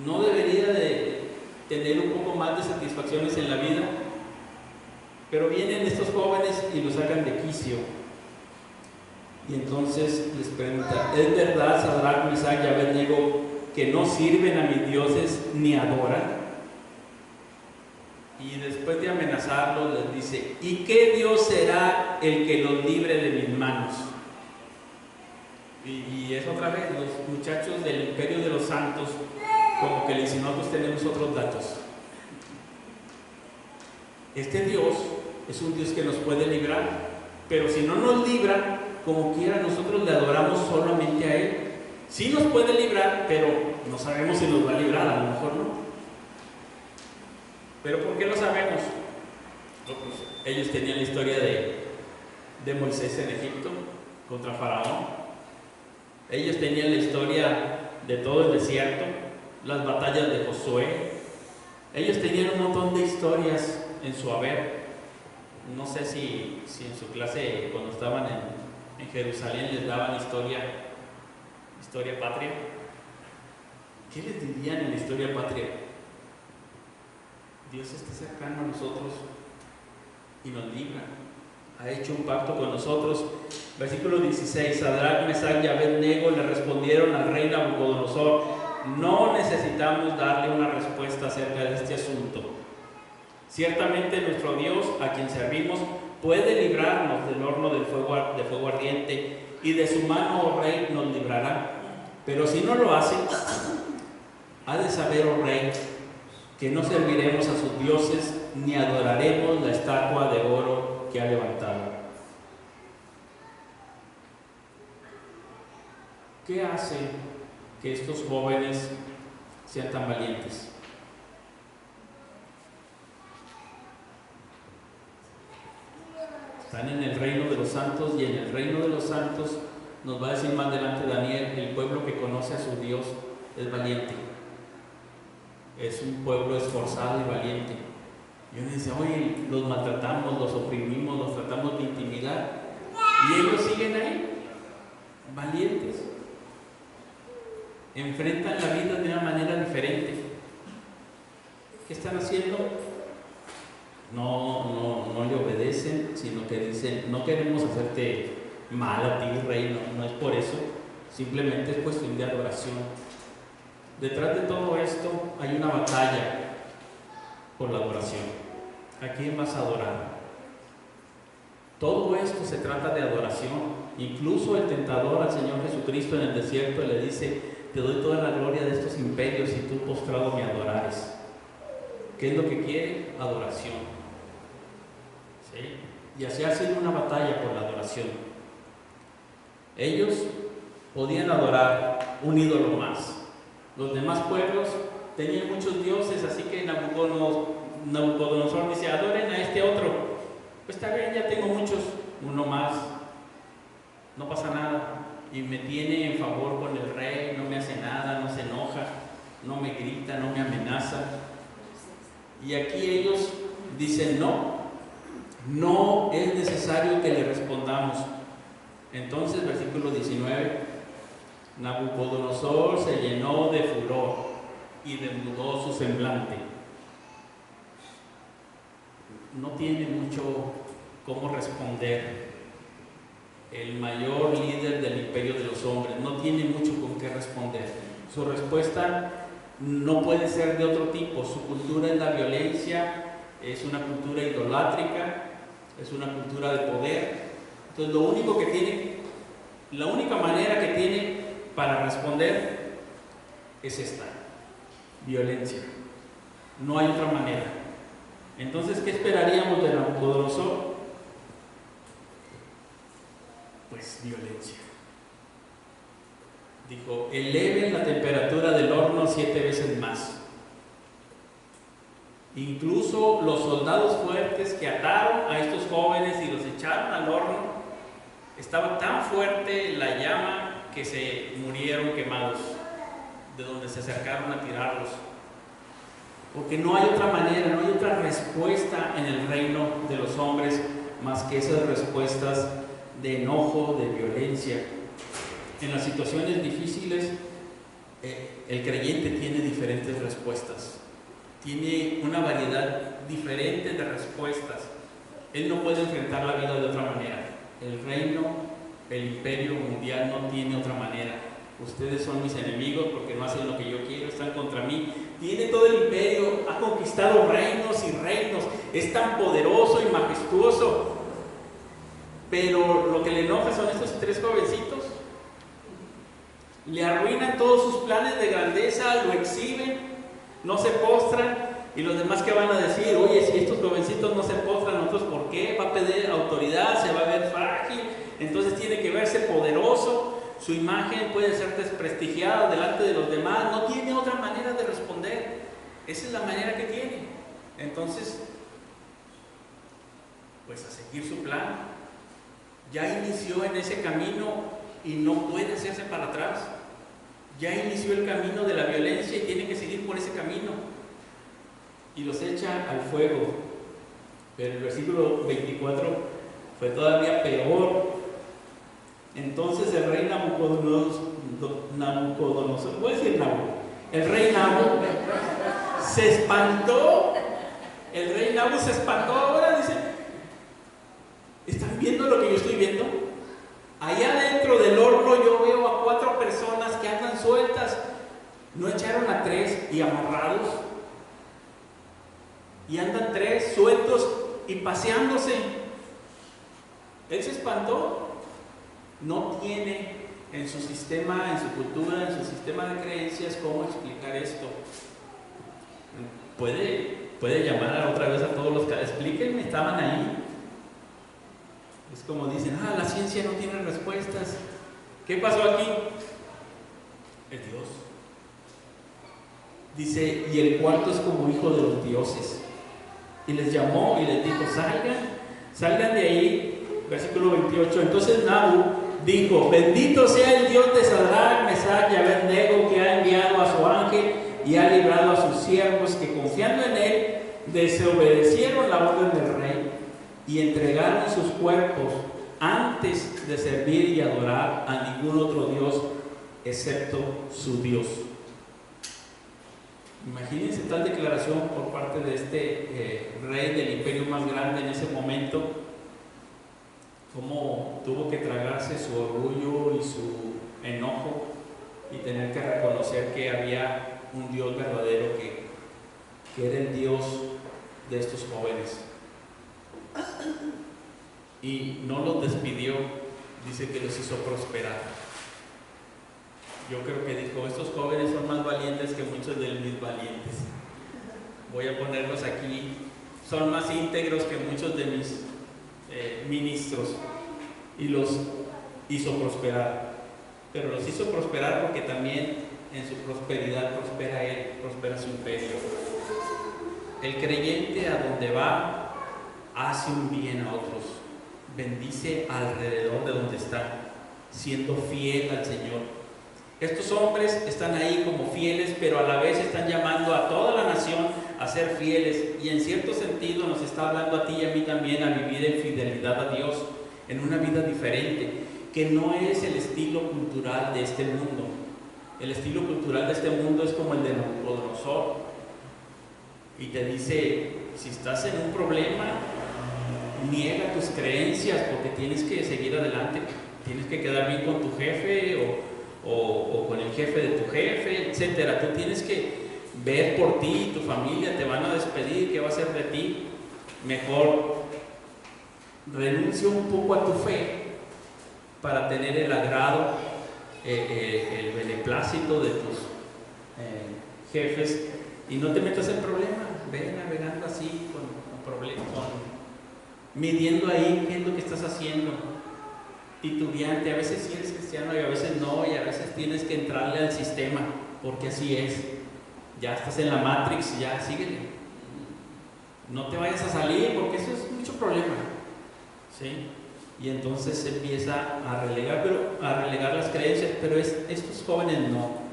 no debería de tener un poco más de satisfacciones en la vida. Pero vienen estos jóvenes y lo sacan de quicio. Y entonces les pregunta: ¿es verdad, Sadrach, Mesach y Abednego, que no sirven a mis dioses ni adoran? Y después de amenazarlos les dice: ¿y qué Dios será el que los libre de mis manos? Y es otra vez, los muchachos del imperio de los santos como que le dicen: nosotros tenemos otros datos. Este Dios es un Dios que nos puede librar, pero si no nos libra, como quiera nosotros le adoramos solamente a Él. Sí nos puede librar, pero no sabemos si nos va a librar, a lo mejor no. ¿Pero por qué lo sabemos? Pues ellos tenían la historia de Moisés en Egipto contra Faraón. Ellos tenían la historia de todo el desierto, las batallas de Josué. Ellos tenían un montón de historias en su haber. No sé si en su clase, cuando estaban en Jerusalén, les daban historia patria. ¿Qué les dirían en la historia patria? Dios está cercano a nosotros y nos libra. Ha hecho un pacto con nosotros. Versículo 16: Sadrach, Mesach y Abednego le respondieron al rey Nabucodonosor: no necesitamos darle una respuesta acerca de este asunto. Ciertamente nuestro Dios, a quien servimos, puede librarnos del horno de fuego ardiente, y de su mano, oh rey, nos librará. Pero si no lo hace, ha de saber, oh rey, que no serviremos a sus dioses ni adoraremos la estatua de oro que ha levantado. ¿Qué hace que estos jóvenes sean tan valientes? Están en el reino de los santos, y en el reino de los santos, nos va a decir más adelante Daniel, el pueblo que conoce a su Dios es valiente. Es un pueblo esforzado y valiente. Y uno dice, oye, los maltratamos, los oprimimos, los tratamos de intimidar, y ellos siguen ahí, valientes. Enfrentan la vida de una manera diferente. ¿Qué están haciendo? No le obedecen, sino que dicen, no queremos hacerte mal a ti, rey, no es por eso, simplemente es cuestión de adoración. Detrás de todo esto hay una batalla por la adoración. ¿A quién vas a adorar? Todo esto se trata de adoración. Incluso el tentador al Señor Jesucristo en el desierto le dice, te doy toda la gloria de estos imperios si tú postrado me adorares. ¿Qué es lo que quiere? Adoración. ¿Sí? Y así ha sido una batalla por la adoración. Ellos podían adorar un ídolo más. Los demás pueblos tenían muchos dioses, así que Nabucodonosor dice, adoren a este otro. Pues está bien, ya tengo muchos, uno más, no pasa nada. Y me tiene en favor con el rey, no me hace nada, no se enoja, no me grita, no me amenaza. Y aquí ellos dicen, no es necesario que le respondamos. Entonces, versículo 19, Nabucodonosor se llenó de furor y demudó su semblante. No tiene mucho cómo responder. El mayor líder del imperio de los hombres no tiene mucho con qué responder. Su respuesta no puede ser de otro tipo. Su cultura es la violencia, es una cultura idolátrica, es una cultura de poder. Entonces la única manera que tiene para responder es esta: violencia. No hay otra manera. Entonces, ¿qué esperaríamos de Nabucodonosor? Pues violencia. Dijo, eleven la temperatura del horno 7 veces más. Incluso los soldados fuertes que ataron a estos jóvenes y los echaron al horno, estaba tan fuerte la llama que se murieron quemados de donde se acercaron a tirarlos. Porque no hay otra manera, no hay otra respuesta en el reino de los hombres más que esas respuestas de enojo, de violencia. En las situaciones difíciles, el creyente tiene diferentes respuestas, tiene una variedad diferente de respuestas. Él no puede enfrentar la vida de otra manera. El reino, el imperio mundial no tiene otra manera. Ustedes son mis enemigos porque no hacen lo que yo quiero, están contra mí. Tiene todo el imperio, ha conquistado reinos y reinos, es tan poderoso y majestuoso. Pero lo que le enoja son estos 3 jovencitos. Le arruinan todos sus planes de grandeza, lo exhiben, no se postran. Y los demás, que van a decir, oye, si estos jovencitos no se postran, nosotros ¿por qué? Va a pedir autoridad, se va a ver frágil, entonces tiene que verse poderoso. Su imagen puede ser desprestigiada delante de los demás. No tiene otra manera de responder. Esa es la manera que tiene. Entonces, pues a seguir su plan. Ya inició en ese camino y no puede hacerse para atrás. Ya inició el camino de la violencia y tiene que seguir por ese camino. Y los echa al fuego. Pero el versículo 24 fue todavía peor. Entonces el rey Nabucodonosor, voy a decir Nabu, el rey Nabu se espantó. El rey Nabu se espantó. Ahora dice, ¿están viendo lo que yo estoy viendo? Allá dentro del horno yo veo a 4 personas que andan sueltas. ¿No echaron a 3 y amarrados? Y andan 3 sueltos y paseándose. Él se espantó. No tiene en su sistema, en su cultura, en su sistema de creencias cómo explicar esto. Puede llamar otra vez a todos los que explíquenme, estaban ahí. Es como dicen, la ciencia no tiene respuestas. ¿Qué pasó aquí? es Dios. Dice, y el cuarto es como hijo de los dioses. Y les llamó y les dijo, salgan de ahí. Versículo 28. Entonces Nabu dijo, bendito sea el Dios de Sadrach, Mesach y Abednego, que ha enviado a su ángel y ha librado a sus siervos, que confiando en él desobedecieron la orden del rey y entregaron sus cuerpos antes de servir y adorar a ningún otro Dios excepto su Dios. Imagínense tal declaración por parte de este rey del imperio más grande en ese momento, cómo tuvo que tragarse su orgullo y su enojo y tener que reconocer que había un Dios verdadero que era el Dios de estos jóvenes. Y no los despidió, dice que los hizo prosperar. Yo creo que dijo, estos jóvenes son más valientes que muchos de mis valientes. Voy a ponerlos aquí. Son más íntegros que muchos de mis ministros. Y los hizo prosperar. Pero los hizo prosperar porque también en su prosperidad prospera él, prospera su imperio. El creyente a donde va hace un bien a otros. Bendice alrededor de donde está, siendo fiel al Señor. Estos hombres están ahí como fieles, pero a la vez están llamando a toda la nación a ser fieles, y en cierto sentido nos está hablando a ti y a mí también a vivir en fidelidad a Dios, en una vida diferente, que no es el estilo cultural de este mundo. El estilo cultural de este mundo es como el de Nabucodonosor, y te dice, si estás en un problema, niega tus creencias porque tienes que seguir adelante, tienes que quedar bien con tu jefe o con el jefe de tu jefe, etcétera. Tú tienes que ver por ti, tu familia te van a despedir, ¿qué va a ser de ti? Mejor renuncia un poco a tu fe para tener el agrado, el beneplácito de tus jefes, y no te metas en problemas. Ve navegando así con problemas, midiendo ahí qué es lo que estás haciendo, titubeante. A veces sí eres cristiano y a veces no, y a veces tienes que entrarle al sistema, porque así es. Ya estás en la Matrix, ya síguele. No te vayas a salir, porque eso es mucho problema, ¿sí? Y entonces se empieza a relegar las creencias, pero estos jóvenes no.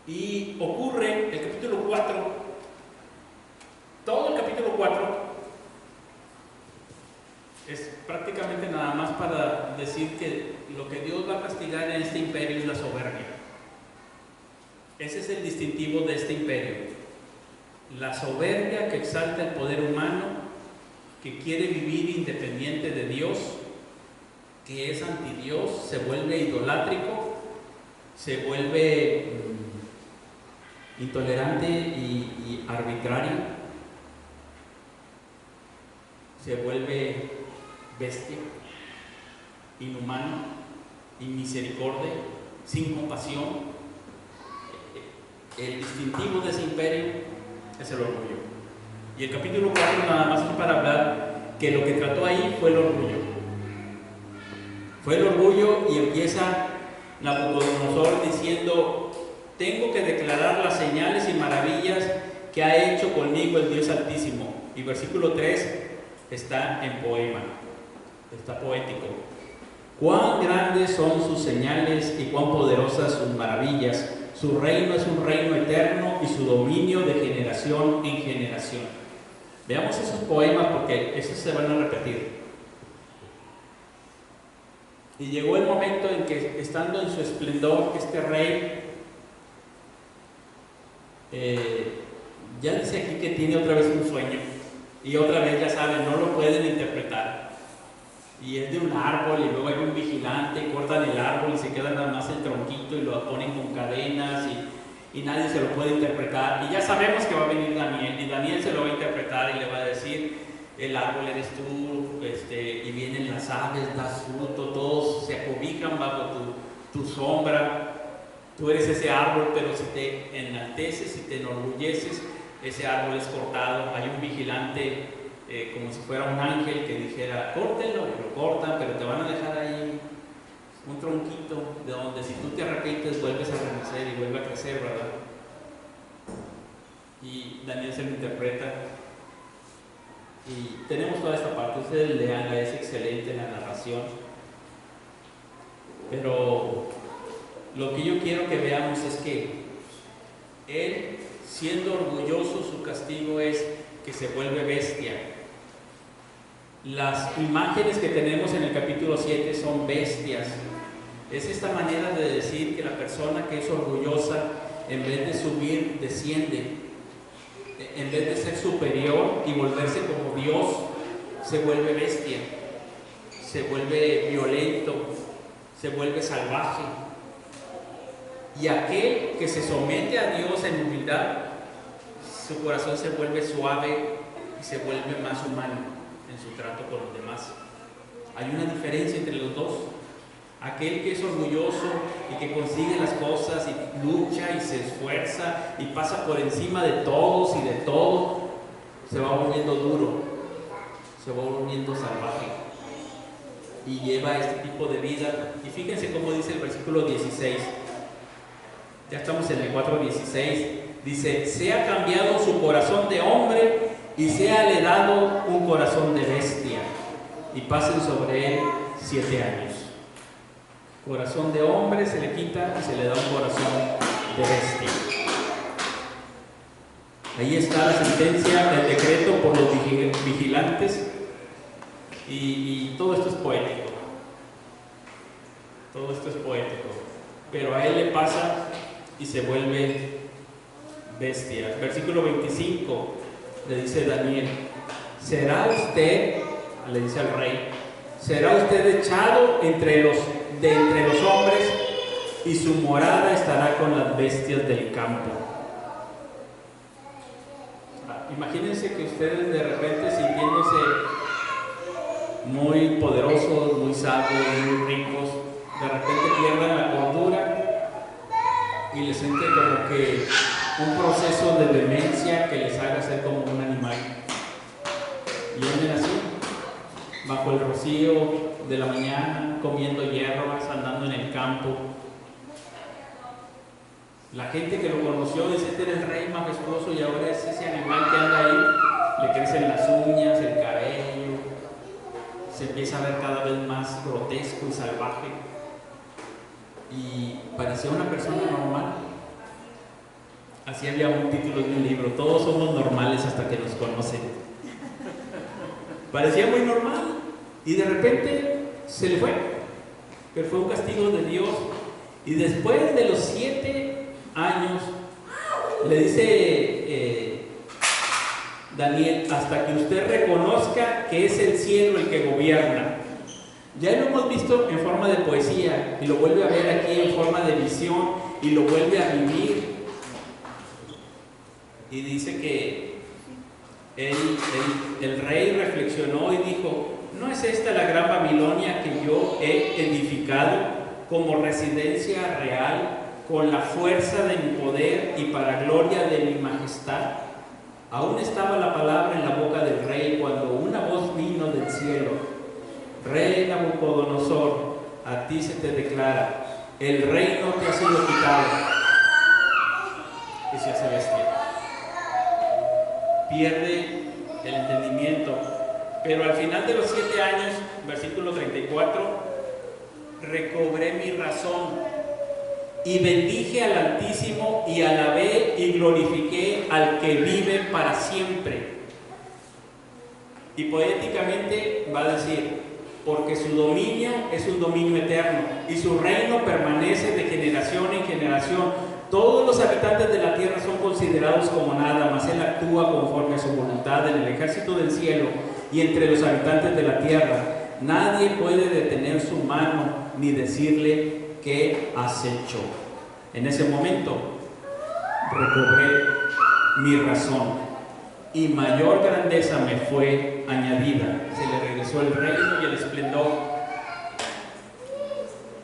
Y ocurre el capítulo 4, todo el capítulo 4 es prácticamente nada más para decir que lo que Dios va a castigar en este imperio es la soberbia. Ese es el distintivo de este imperio. La soberbia que exalta el poder humano, que quiere vivir independiente de Dios, que es antidios, se vuelve idolátrico, se vuelve intolerante y arbitrario, se vuelve bestia, inhumano, inmisericordia, sin compasión. El distintivo de ese imperio es el orgullo. Y el capítulo 4 nada más es para hablar que lo que trató ahí fue el orgullo. Fue el orgullo, y empieza Nabucodonosor diciendo: tengo que declarar las señales y maravillas que ha hecho conmigo el Dios Altísimo. Y versículo 3 está en poema, está poético. Cuán grandes son sus señales y cuán poderosas sus maravillas. Su reino es un reino eterno y su dominio de generación en generación. Veamos esos poemas porque esos se van a repetir. Y llegó el momento en que, estando en su esplendor, este rey, ya dice aquí que tiene otra vez un sueño, y otra vez, ya saben, no lo pueden interpretar, y es de un árbol, y luego hay un vigilante, y cortan el árbol y se queda nada más el tronquito y lo ponen con cadenas, y nadie se lo puede interpretar, y ya sabemos que va a venir Daniel, y Daniel se lo va a interpretar y le va a decir: el árbol eres tú, y vienen las aves, das fruto, todos se acobijan bajo tu sombra. Tú eres ese árbol, pero si te enalteces, si te enorgulleces, ese árbol es cortado. Hay un vigilante, como si fuera un ángel, que dijera: córtenlo, y lo cortan, pero te van a dejar ahí un tronquito de donde si tú te arrepientes vuelves a renacer y vuelve a crecer, ¿verdad? Y Daniel se lo interpreta. Y tenemos toda esta parte, ustedes leanla, es excelente la narración. Pero lo que yo quiero que veamos es que él, siendo orgulloso, su castigo es que se vuelve bestia. Las imágenes que tenemos en el capítulo 7 son bestias. Es esta manera de decir que la persona que es orgullosa, en vez de subir, desciende. En vez de ser superior y volverse como Dios, se vuelve bestia, se vuelve violento, se vuelve salvaje. Y aquel que se somete a Dios en humildad, su corazón se vuelve suave y se vuelve más humano en su trato con los demás. Hay una diferencia entre los dos. Aquel que es orgulloso y que consigue las cosas y lucha y se esfuerza y pasa por encima de todos y de todo, se va volviendo duro, se va volviendo salvaje y lleva este tipo de vida. Y fíjense cómo dice el versículo 16. Ya estamos en el 4:16. Dice: sea cambiado su corazón de hombre y sea le dado un corazón de bestia, y pasen sobre él 7 años. Corazón de hombre se le quita y se le da un corazón de bestia. Ahí está la sentencia, el decreto por los vigilantes, y todo esto es poético. Todo esto es poético. Pero a él le pasa y se vuelve bestia. Versículo 25 le dice Daniel: será usted, le dice al rey, será usted echado entre los hombres, y su morada estará con las bestias del campo. Imagínense que ustedes de repente, sintiéndose muy poderosos, muy sabios, muy ricos, de repente pierdan la cordura y les entre como que un proceso de demencia que les haga ser como un animal. Y anden así, bajo el rocío de la mañana, comiendo hierbas, andando en el campo. La gente que lo conoció dice: este era el rey majestuoso, y ahora es ese animal que anda ahí, le crecen las uñas, el cabello, se empieza a ver cada vez más grotesco y salvaje, y parecía una persona normal. Así había un título de un libro: todos somos normales hasta que nos conocen. Parecía muy normal, y de repente se le fue, pero fue un castigo de Dios. Y después de los 7 años, le dice Daniel: hasta que usted reconozca que es el cielo el que gobierna. Ya lo hemos visto en forma de poesía, y lo vuelve a ver aquí en forma de visión, y lo vuelve a vivir. Y dice que el rey reflexionó y dijo: ¿no es esta la gran Babilonia que yo he edificado como residencia real, con la fuerza de mi poder y para gloria de mi majestad? Aún estaba la palabra en la boca del rey cuando una voz vino del cielo: Rey Nabucodonosor, a ti se te declara, el reino te ha sido quitado. Y se hace bestia. Pierde el entendimiento. Pero al final de los 7 años, versículo 34, recobré mi razón y bendije al Altísimo y alabé y glorifiqué al que vive para siempre. Y poéticamente va a decir: porque su dominio es un dominio eterno y su reino permanece de generación en generación. Todos los habitantes de la tierra son considerados como nada, mas él actúa conforme a su voluntad en el ejército del cielo y entre los habitantes de la tierra. Nadie puede detener su mano ni decirle: ¿qué has hecho? En ese momento recobré mi razón y mayor grandeza me fue añadida. Se le regresó el reino y el esplendor.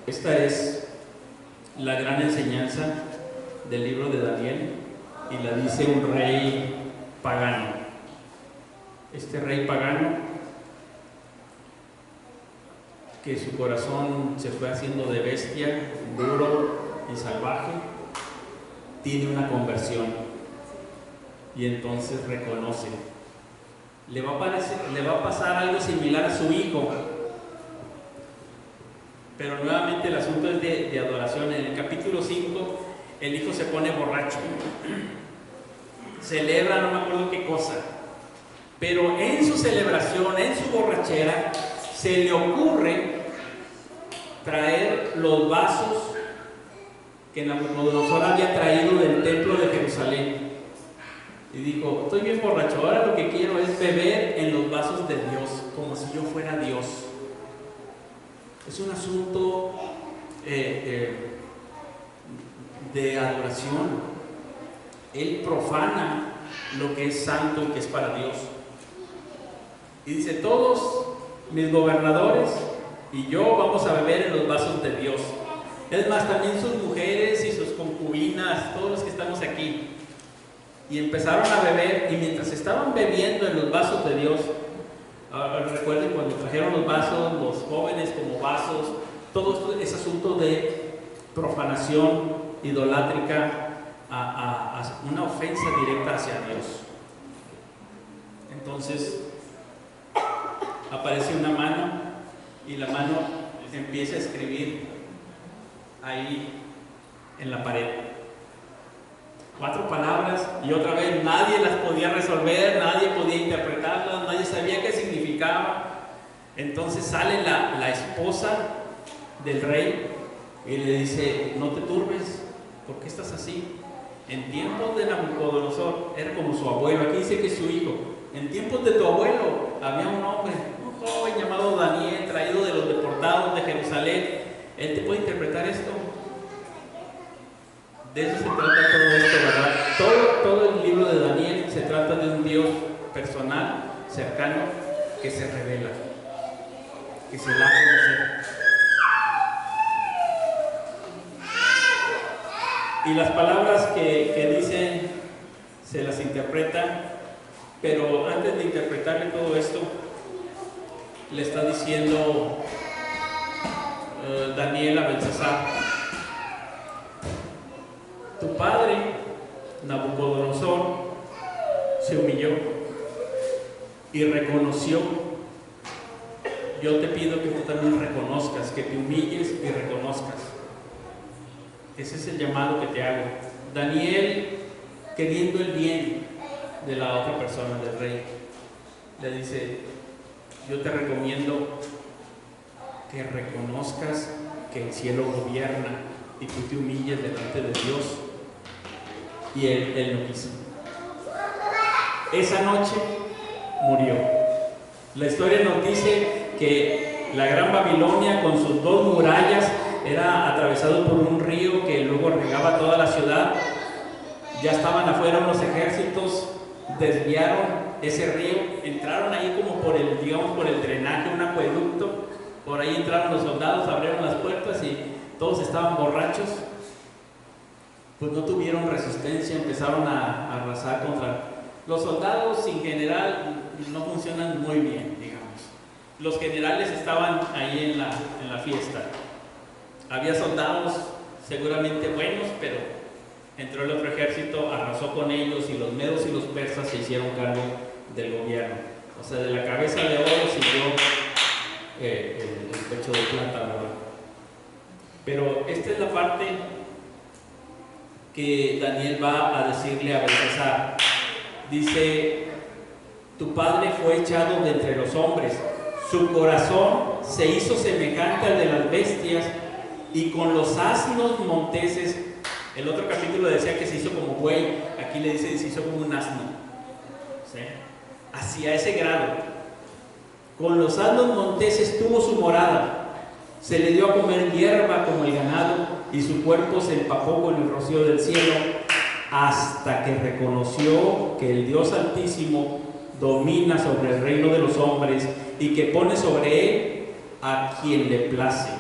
Esta es la gran enseñanza del libro de Daniel, y la dice un rey pagano. Este rey pagano que su corazón se fue haciendo de bestia, duro y salvaje, tiene una conversión y entonces reconoce. Le va a pasar algo similar a su hijo, pero nuevamente el asunto es de adoración. En el capítulo 5 el hijo se pone borracho, celebra no me acuerdo qué cosa, pero en su celebración, en su borrachera, se le ocurre traer los vasos que Nabucodonosor había traído del templo de Jerusalén. Y dijo: estoy bien borracho, ahora lo que quiero es beber en los vasos de Dios, como si yo fuera Dios. Es un asunto de adoración. Él profana lo que es santo y que es para Dios. Y dice: todos mis gobernadores y yo vamos a beber en los vasos de Dios. Es más, también sus mujeres y sus concubinas, todos los que estamos aquí. Y empezaron a beber, y mientras estaban bebiendo en los vasos de Dios, recuerden cuando trajeron los vasos, los jóvenes como vasos, todo esto es asunto de profanación idolátrica, a una ofensa directa hacia Dios. Entonces aparece una mano y la mano empieza a escribir ahí en la pared 4 palabras, y otra vez nadie las podía resolver, nadie podía interpretarlas, nadie sabía qué significaba. Entonces sale la esposa del rey y le dice: no te turbes, ¿por qué estás así? En tiempos de Nabucodonosor, era como su abuelo, aquí dice que es su hijo. En tiempos de tu abuelo había un hombre, un joven llamado Daniel, traído de los deportados de Jerusalén. ¿Él te puede interpretar esto? De eso se trata todo esto, ¿verdad? Todo el libro de Daniel se trata de un Dios personal, cercano, que se revela, que se da a conocer. Y las palabras que dicen se las interpreta, pero antes de interpretarle todo esto, le está diciendo Daniel a Belsasar: tu padre, Nabucodonosor, se humilló y reconoció. Yo te pido que tú también reconozcas, que te humilles y reconozcas. Ese es el llamado que te hago. Daniel, queriendo el bien de la otra persona, del rey, le dice: yo te recomiendo que reconozcas que el cielo gobierna y tú te humilles delante de Dios. Y él lo quiso. Esa noche murió. La historia nos dice que la Gran Babilonia, con sus 2 murallas, era atravesado por un río que luego regaba toda la ciudad. Ya estaban afuera unos ejércitos, desviaron ese río, entraron ahí como por el, digamos, por el drenaje, un acueducto. Por ahí entraron los soldados, abrieron las puertas y todos estaban borrachos. Pues no tuvieron resistencia, empezaron a arrasar contra. Los soldados en general no funcionan muy bien, digamos. Los generales estaban ahí en la fiesta. Había soldados seguramente buenos, pero entró el otro ejército, arrasó con ellos, y los medos y los persas se hicieron cargo del gobierno. O sea, de la cabeza de oro siguió el pecho de plata, ¿verdad? Pero esta es la parte que Daniel va a decirle a Belsasar. Dice: tu padre fue echado de entre los hombres, su corazón se hizo semejante al de las bestias, y con los asnos monteses. El otro capítulo decía que se hizo como buey, aquí le dice se hizo como un asno, ¿sí? Hacia ese grado. Con los asnos monteses tuvo su morada, se le dio a comer hierba como el ganado, y su cuerpo se empapó con el rocío del cielo, hasta que reconoció que el Dios Altísimo domina sobre el reino de los hombres y que pone sobre él a quien le place.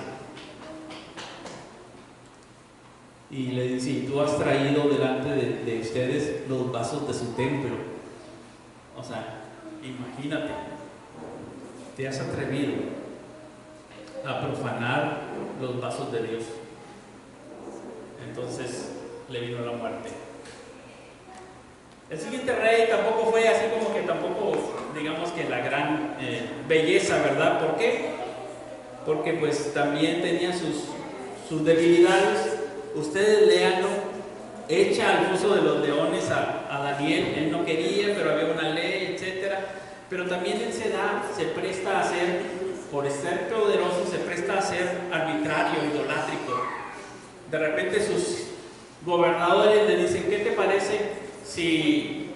Y le dice: y tú has traído delante de ustedes los vasos de su templo. O sea, imagínate, te has atrevido a profanar los vasos de Dios. Entonces le vino la muerte. El siguiente rey tampoco fue así como que tampoco, digamos que la gran belleza, ¿verdad? ¿Por qué? Porque pues también tenía sus debilidades. Ustedes léanlo. Echa al foso de los leones a Daniel. Él no quería, pero había una ley, etcétera. Pero también él se presta a ser, por ser poderoso, se presta a ser arbitrario, idolátrico. De repente sus gobernadores le dicen: ¿qué te parece si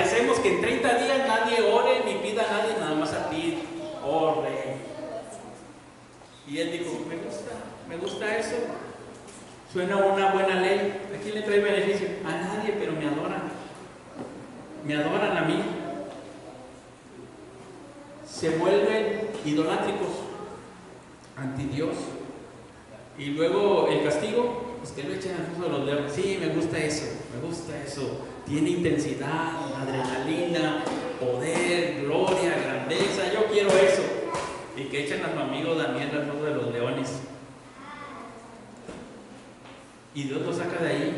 hacemos que en 30 días nadie ore ni pida a nadie, nada más a ti, oh rey? Y él dijo: me gusta eso, suena una buena ley. ¿A quién le trae beneficio? A nadie, pero me adoran a mí. Se vuelven idolátricos anti Dios. Y luego el castigo, pues que lo echen al foso de los leones. Sí, me gusta eso. Tiene intensidad, adrenalina, poder, gloria, grandeza. Yo quiero eso. Y que echen a su amigo Daniel al foso de los leones. Y Dios lo saca de ahí.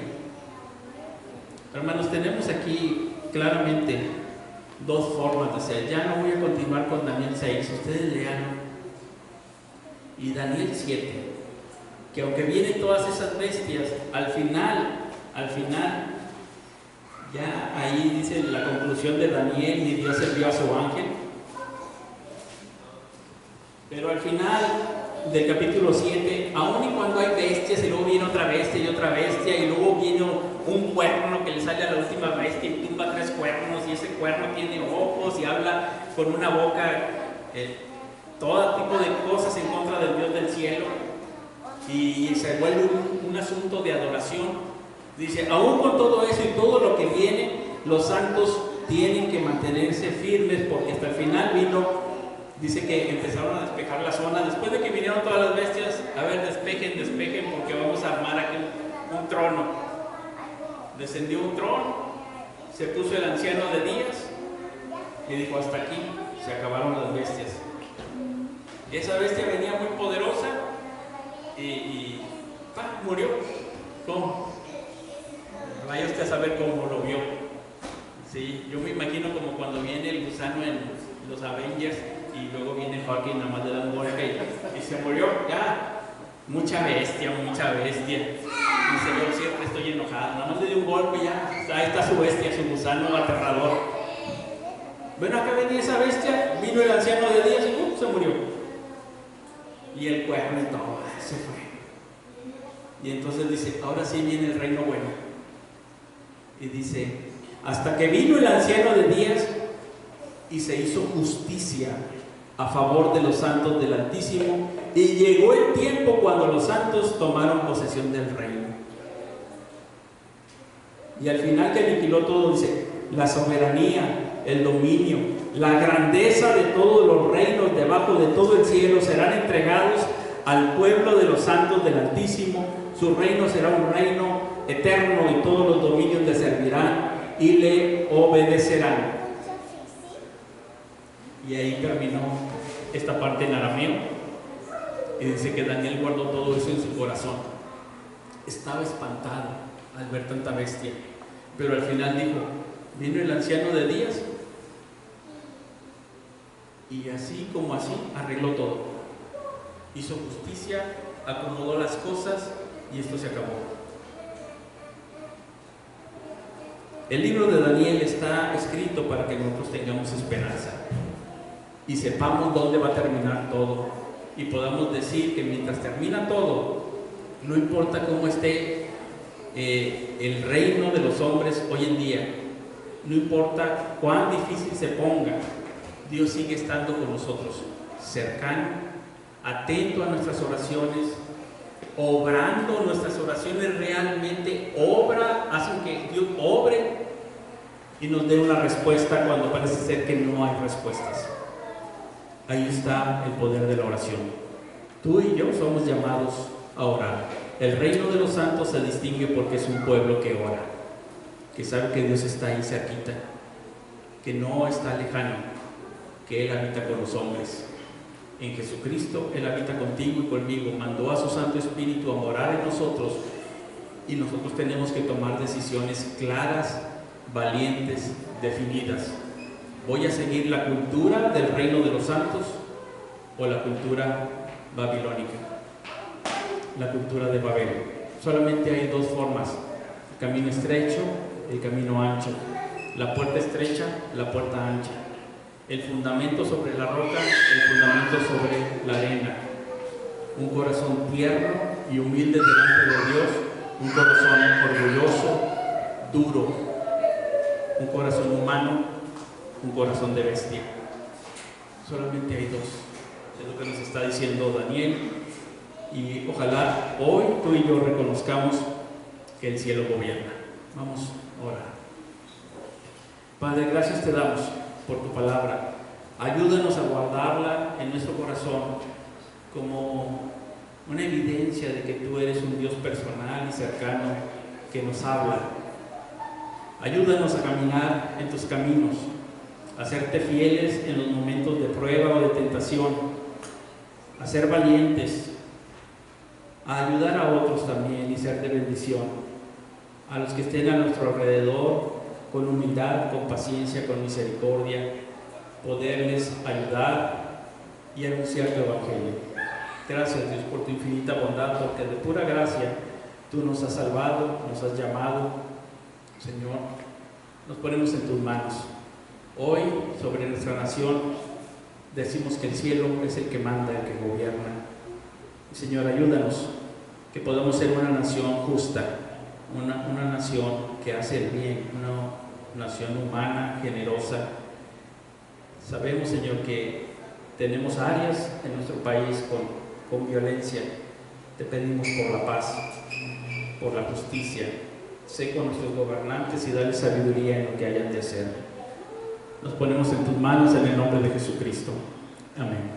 Hermanos, tenemos aquí claramente dos formas de ser. Ya no voy a continuar con Daniel 6, ustedes leanlo. Y Daniel 7, que aunque vienen todas esas bestias, al final, ya ahí dice la conclusión de Daniel: ni Dios envió a su ángel. Pero al final del capítulo 7, aun y cuando hay bestias, y luego viene otra bestia y otra bestia, y luego viene un cuerno que le sale a la última bestia y tumba 3 cuernos, y ese cuerno tiene ojos y habla con una boca, todo tipo de cosas en contra del Dios del cielo, y se vuelve un asunto de adoración. Dice: aún con todo eso y todo lo que viene, los santos tienen que mantenerse firmes, porque hasta el final vino. Dice que empezaron a despejar la zona. Después de que vinieron todas las bestias, a ver, despejen, porque vamos a armar aquí un trono. Descendió un trono, se puso el anciano de días y dijo: hasta aquí, se acabaron las bestias. Y esa bestia venía muy poderosa y murió. ¿Cómo? Vaya usted a saber cómo lo vio. Sí, yo me imagino como cuando viene el gusano en los Avengers, y luego viene Joaquín, nada más le da un golpe y se murió. Ya, mucha bestia. Dice: yo siempre estoy enojado, nada más le dio un golpe y ya, ahí está su bestia, su gusano aterrador. Bueno, acá venía esa bestia, vino el anciano de días y se murió. Y el cuerno y todo, se fue. Y entonces dice: ahora sí viene el reino bueno. Y dice: hasta que vino el anciano de días y se hizo justicia a favor de los santos del Altísimo, y llegó el tiempo cuando los santos tomaron posesión del reino. Y al final que aniquiló todo, dice: la soberanía, el dominio, la grandeza de todos los reinos debajo de todo el cielo serán entregados al pueblo de los santos del Altísimo. Su reino será un reino eterno, y todos los dominios le servirán y le obedecerán. Y ahí terminó esta parte en arameo, y dice que Daniel guardó todo eso en su corazón. Estaba espantado al ver tanta bestia, pero al final dijo: vino el anciano de días, y así como así arregló todo, hizo justicia, acomodó las cosas, y esto se acabó. El libro de Daniel está escrito para que nosotros tengamos esperanza y sepamos dónde va a terminar todo, y podamos decir que mientras termina todo, no importa cómo esté el reino de los hombres hoy en día, no importa cuán difícil se ponga, Dios sigue estando con nosotros, cercano, atento a nuestras oraciones, obrando. Nuestras oraciones realmente hacen que Dios obre y nos dé una respuesta cuando parece ser que no hay respuestas. Ahí está el poder de la oración. Tú y yo somos llamados a orar. El reino de los santos se distingue porque es un pueblo que ora, que sabe que Dios está ahí cerquita, que no está lejano, que Él habita con los hombres. en Jesucristo. Él habita contigo y conmigo, mandó a su Santo Espíritu a morar en nosotros y nosotros tenemos que tomar decisiones claras, valientes, definidas. ¿Voy a seguir la cultura del reino de los santos o la cultura babilónica? La cultura de Babel. Solamente hay dos formas: el camino estrecho, el camino ancho, la puerta estrecha, la puerta ancha, el fundamento sobre la roca, el fundamento sobre la arena, un corazón tierno y humilde delante de Dios, un corazón orgulloso, duro, un corazón humano, un corazón de bestia. Solamente hay dos. Es lo que nos está diciendo Daniel, y ojalá hoy tú y yo reconozcamos que el cielo gobierna. Vamos a orar. Padre, gracias te damos por tu palabra. Ayúdanos a guardarla en nuestro corazón como una evidencia de que tú eres un Dios personal y cercano que nos habla. Ayúdanos a caminar en tus caminos, a serte fieles en los momentos de prueba o de tentación, a ser valientes, a ayudar a otros también y ser de bendición, a los que estén a nuestro alrededor, con humildad, con paciencia, con misericordia, poderles ayudar y anunciar tu evangelio. Gracias, Dios, por tu infinita bondad, porque de pura gracia tú nos has salvado, nos has llamado. Señor, nos ponemos en tus manos. Hoy, sobre nuestra nación, decimos que el cielo es el que manda, el que gobierna. Señor, ayúdanos, que podamos ser una nación justa, una nación que hace el bien, una nación humana, generosa. Sabemos, Señor, que tenemos áreas en nuestro país con violencia. Te pedimos por la paz, por la justicia. Sé con nuestros gobernantes y dale sabiduría en lo que hayan de hacer. Nos ponemos en tus manos en el nombre de Jesucristo. Amén.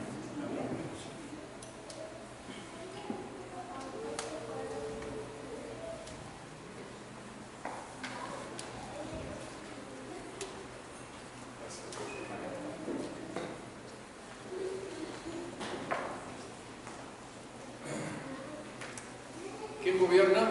¿Quién gobierna?